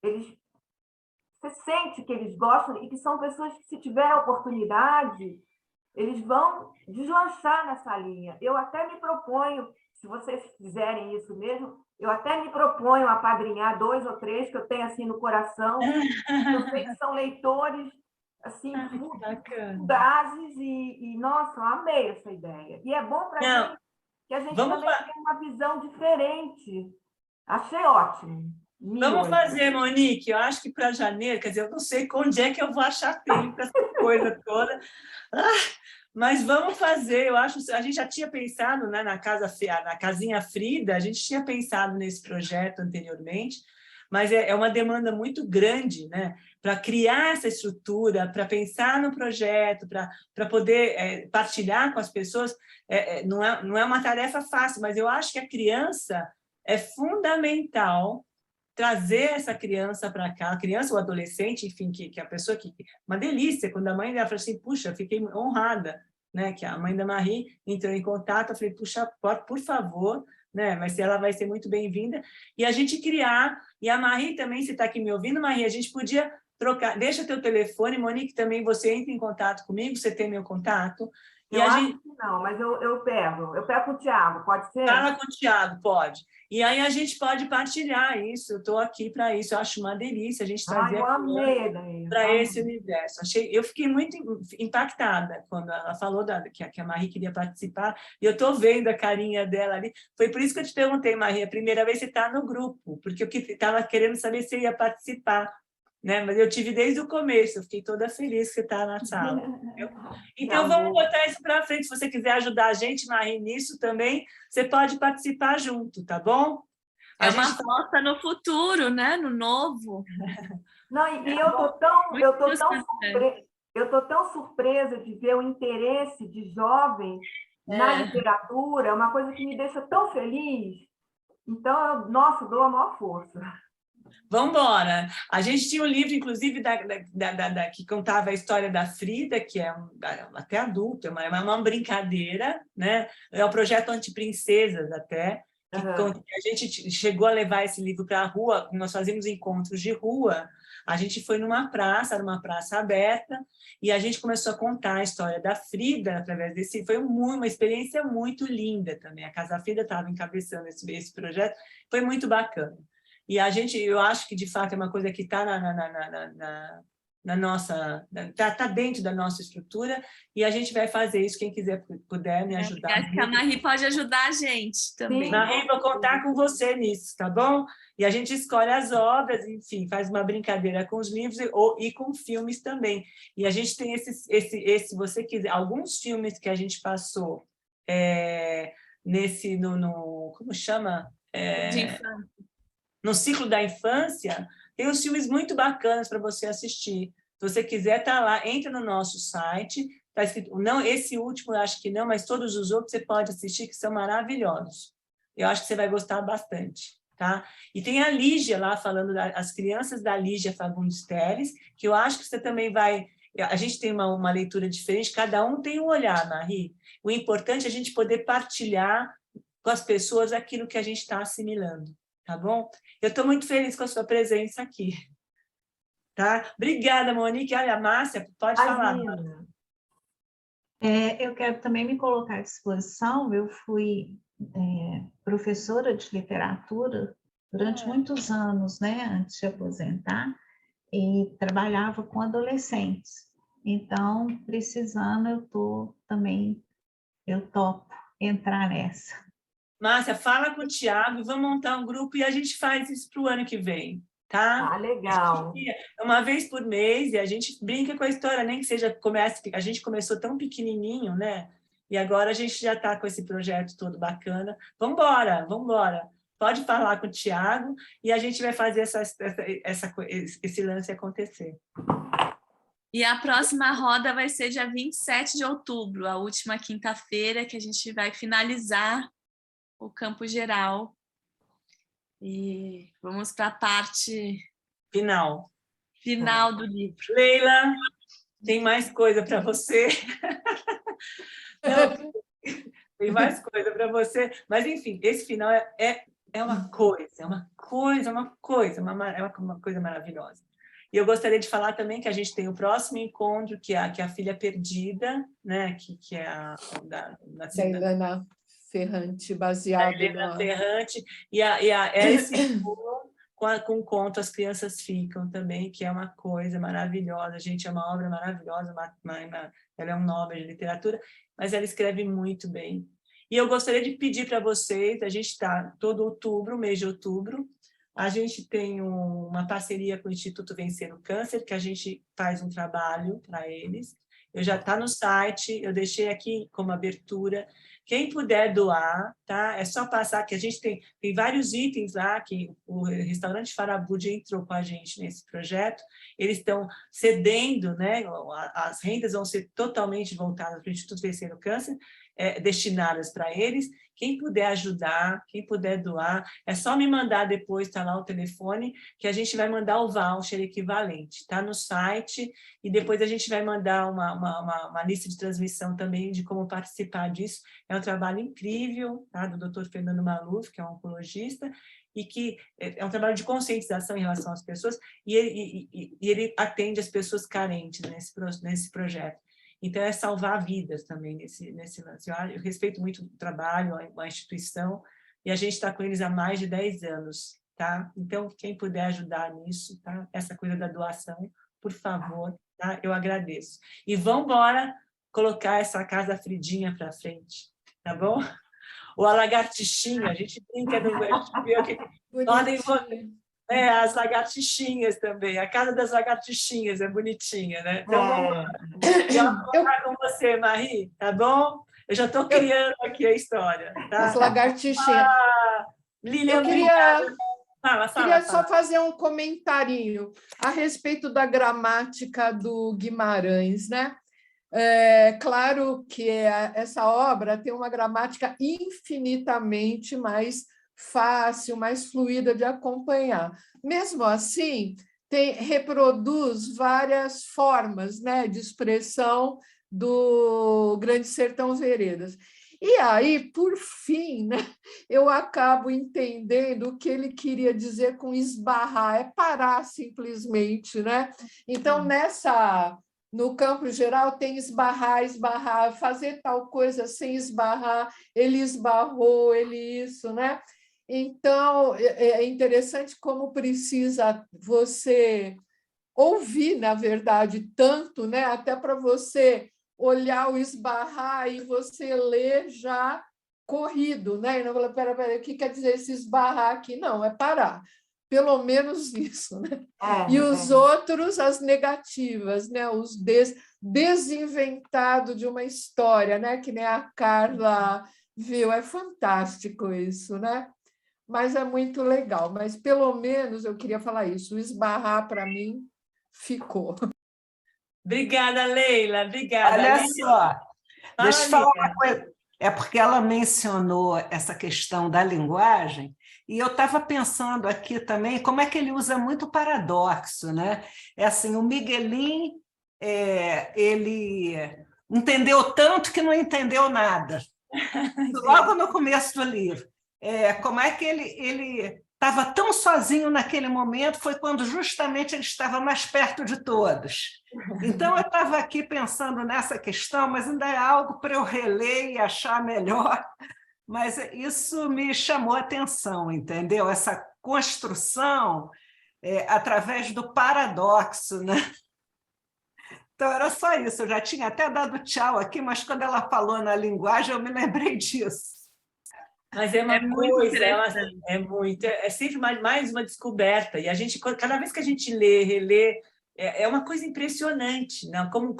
você sente que eles gostam e que são pessoas que, se tiver a oportunidade, eles vão deslanchar nessa linha. Eu até me proponho, se vocês fizerem isso mesmo, eu até me proponho apadrinhar 2 ou 3 que eu tenho assim no coração. Eu sei que são leitores assim, fugazes e nossa, eu amei essa ideia. E é bom para a gente que a gente também tenha uma visão diferente. Achei ótimo. Vamos fazer, Monique. Eu acho que para janeiro, quer dizer, eu não sei onde é que eu vou achar tempo para essa coisa toda. Mas vamos fazer. Eu acho, a gente já tinha pensado, né, na casinha Frida, a gente tinha pensado nesse projeto anteriormente, mas é uma demanda muito grande, né, para criar essa estrutura, para pensar no projeto, para poder partilhar com as pessoas. Não é uma tarefa fácil, mas eu acho que a criança é fundamental trazer essa criança para cá, a criança ou adolescente, enfim, que a pessoa que... Uma delícia, quando a mãe dela falou assim, puxa, fiquei honrada, né, que a mãe da Marie entrou em contato, eu falei, puxa, por favor, né, mas ela vai ser muito bem-vinda, e a gente criar, e a Marie também, se está aqui me ouvindo, Marie, a gente podia trocar, deixa teu telefone, Monique, também você entra em contato comigo, você tem meu contato. Eu acho que não, mas eu pego com o Thiago, pode ser? Fala com o Thiago, pode. E aí a gente pode partilhar isso, eu estou aqui para isso, eu acho uma delícia a gente trazer para esse universo. Eu fiquei muito impactada quando ela falou que a Marie queria participar, e eu estou vendo a carinha dela ali. Foi por isso que eu te perguntei, Marie, a primeira vez você está no grupo, porque eu estava querendo saber se você ia participar, né? Mas eu tive desde o começo, eu fiquei toda feliz que você está na sala. Então, vamos botar isso para frente. Se você quiser ajudar a gente, Marie, nisso também, você pode participar junto, tá bom? É uma aposta no futuro, né? No novo. Não, e eu tô tão surpresa de ver o interesse de jovens na literatura, é uma coisa que me deixa tão feliz. Então, nossa, dou a maior força. Vamos embora. A gente tinha um livro, inclusive, que contava a história da Frida, que é até adulto, é uma brincadeira, né? É o projeto Antiprincesas, até. Que a gente chegou a levar esse livro para a rua, nós fazíamos encontros de rua. A gente foi numa praça aberta, e a gente começou a contar a história da Frida através desse. Foi uma experiência muito linda também. A Casa Frida estava encabeçando esse projeto, foi muito bacana. E eu acho que, de fato, é uma coisa que está na nossa... Está dentro da nossa estrutura, e a gente vai fazer isso, quem puder me ajudar. Acho que a Marie pode ajudar a gente também. Marie, vou contar com você nisso, tá bom? E a gente escolhe as obras, enfim, faz uma brincadeira com os livros e com filmes também. E a gente tem se você quiser, alguns filmes que a gente passou como chama? De infância. No ciclo da infância, tem uns filmes muito bacanas para você assistir. Se você quiser, tá lá, entra no nosso site, tá escrito, não, esse último eu acho que não, mas todos os outros você pode assistir, que são maravilhosos. Eu acho que você vai gostar bastante, tá? E tem a Lígia lá, falando das crianças da Lígia Fagundes Teles, que eu acho que você também vai... A gente tem uma leitura diferente, cada um tem um olhar, Marie. O importante é a gente poder partilhar com as pessoas aquilo que a gente está assimilando, tá bom? Eu estou muito feliz com a sua presença aqui. Tá? Obrigada, Monique. Olha, Márcia, pode falar. Eu quero também me colocar à disposição. Eu fui professora de literatura durante muitos anos, né, antes de aposentar, e trabalhava com adolescentes. Então, precisando, eu topo entrar nessa. Márcia, fala com o Tiago, vamos montar um grupo e a gente faz isso para o ano que vem, tá? Legal. Uma vez por mês, e a gente brinca com a história, nem que seja, a gente começou tão pequenininho, né? E agora a gente já está com esse projeto todo bacana. Vamos embora. Pode falar com o Tiago e a gente vai fazer esse lance acontecer. E a próxima roda vai ser dia 27 de outubro, a última quinta-feira, que a gente vai finalizar o campo geral. E vamos para a parte final do livro. Leila, tem mais coisa para você. Não, tem mais coisa para você. Mas, enfim, esse final é uma coisa maravilhosa. E eu gostaria de falar também que a gente tem o próximo encontro, que é a Filha Perdida, né? que é a da Helena Ferrante, baseado Helena Ferrante, e esse com o conto As Crianças Ficam também, que é uma coisa maravilhosa. Gente, é uma obra maravilhosa, ela é um Nobel de literatura, mas ela escreve muito bem. E eu gostaria de pedir para vocês, a gente está todo outubro, mês de outubro, a gente tem uma parceria com o Instituto Vencer o Câncer, que a gente faz um trabalho para eles. Já está no site, eu deixei aqui como abertura. Quem puder doar, tá? É só passar, que a gente tem vários itens lá, que o restaurante Farabud entrou com a gente nesse projeto, eles estão cedendo, né? As rendas vão ser totalmente voltadas para o Instituto Vencer o Câncer, destinadas para eles. Quem puder ajudar, quem puder doar, é só me mandar depois, está lá o telefone, que a gente vai mandar o voucher equivalente. Está no site, e depois a gente vai mandar uma lista de transmissão também de como participar disso. É um trabalho incrível, tá? Do Dr. Fernando Maluf, que é um oncologista, e que é um trabalho de conscientização em relação às pessoas, e ele atende as pessoas carentes nesse projeto. Então, é salvar vidas também nesse lance. Eu respeito muito o trabalho, a instituição, e a gente está com eles há mais de 10 anos, tá? Então, quem puder ajudar nisso, tá? Essa coisa da doação, por favor, tá? Eu agradeço. E vamos embora colocar essa Casa Fridinha para frente, tá bom? Ou a lagartixinha, a gente brinca do... as lagartixinhas também, a Casa das Lagartixinhas é bonitinha, né? Então, vamos contar com você, Marie, tá bom? Eu já estou criando aqui a história. Tá? As lagartixinhas. Lilian, eu queria fala. Só fazer um comentarinho a respeito da gramática do Guimarães, né? É claro que essa obra tem uma gramática infinitamente mais fácil, mais fluida de acompanhar. Mesmo assim, reproduz várias formas, né, de expressão do Grande Sertão Veredas. E aí, por fim, né, eu acabo entendendo o que ele queria dizer com esbarrar, é parar simplesmente, né? Então, no campo geral tem esbarrar, esbarrar, fazer tal coisa sem esbarrar, ele esbarrou, ele isso, né? Então, é interessante como precisa você ouvir, na verdade, tanto, né? Até para você olhar o esbarrar e você ler já corrido, né? E não falar, pera, o que quer dizer esse esbarrar aqui? Não, é parar. Pelo menos isso, né? E os outros, as negativas, né? Os desinventado de uma história, né? Que nem a Carla viu. É fantástico isso, né? Mas é muito legal. Mas, pelo menos, eu queria falar isso. O esbarrar, para mim, ficou. Obrigada, Leila. Obrigada. Olha Lília. só, deixa eu falar Lília. uma coisa. É porque ela mencionou essa questão da linguagem, e eu estava pensando aqui também como é que ele usa muito paradoxo, né? É assim, o Miguelin, ele entendeu tanto que não entendeu nada. Logo no começo do livro. Como é que ele estava tão sozinho naquele momento, foi quando justamente ele estava mais perto de todos. Então, eu estava aqui pensando nessa questão, mas ainda é algo para eu reler e achar melhor. Mas isso me chamou a atenção, entendeu? Essa construção através do paradoxo, né? Então, era só isso. Eu já tinha até dado tchau aqui, mas quando ela falou na linguagem, eu me lembrei disso. Mas é uma coisa, é sempre mais uma descoberta. E a gente, cada vez que a gente lê, relê, é uma coisa impressionante, né? Como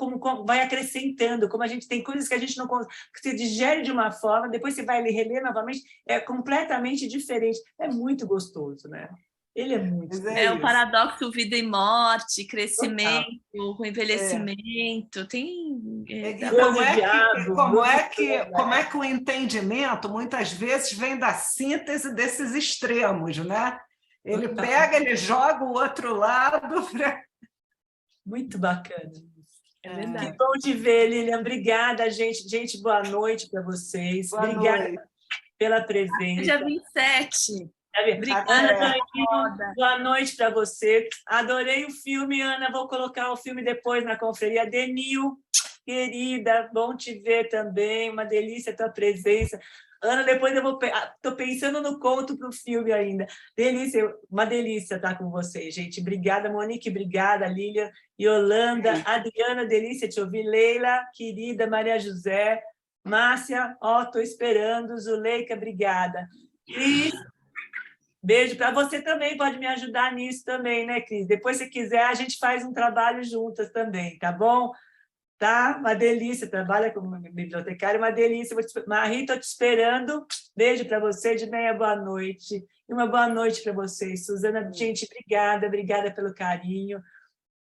vai acrescentando, como a gente tem coisas que a gente não consegue, que você digere de uma forma, depois você vai reler novamente, é completamente diferente. É muito gostoso, né? Ele é muito. É o paradoxo vida e morte, crescimento, o envelhecimento, tem. Como é que o entendimento muitas vezes vem da síntese desses extremos, né? Ele pega, ele joga o outro lado. Muito bacana. É verdade. Que bom te ver, Lilian. Obrigada, gente. Gente, boa noite para vocês. Obrigada pela presença. Dia 27. Ana, boa noite para você. Adorei o filme, Ana. Vou colocar o filme depois na confraria. Denil, querida, bom te ver também. Uma delícia a tua presença. Ana, depois eu estou pensando no conto para o filme ainda. Delícia, uma delícia estar com vocês, gente. Obrigada, Monique, obrigada, Lília, Yolanda, Adriana, delícia te ouvir. Leila, querida, Maria José, Márcia, estou esperando. Zuleika, obrigada. Cris, beijo para você também, pode me ajudar nisso também, né, Cris? Depois, se quiser, a gente faz um trabalho juntas também, tá bom? Tá? Uma delícia, trabalha como bibliotecária, uma delícia. Marie, estou te esperando. Beijo para você, Edneia, boa noite. E uma boa noite para vocês. Suzana, gente, obrigada pelo carinho,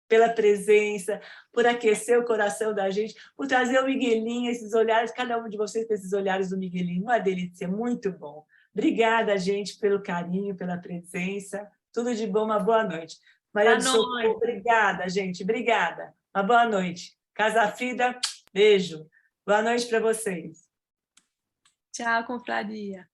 pela presença, por aquecer o coração da gente, por trazer o Miguelinho, esses olhares, cada um de vocês com esses olhares do Miguelinho. Uma delícia, muito bom. Obrigada, gente, pelo carinho, pela presença. Tudo de bom, uma boa noite. Maria do Socorro, obrigada, gente, obrigada. Uma boa noite. Casa Frida, beijo. Boa noite para vocês. Tchau, confraria.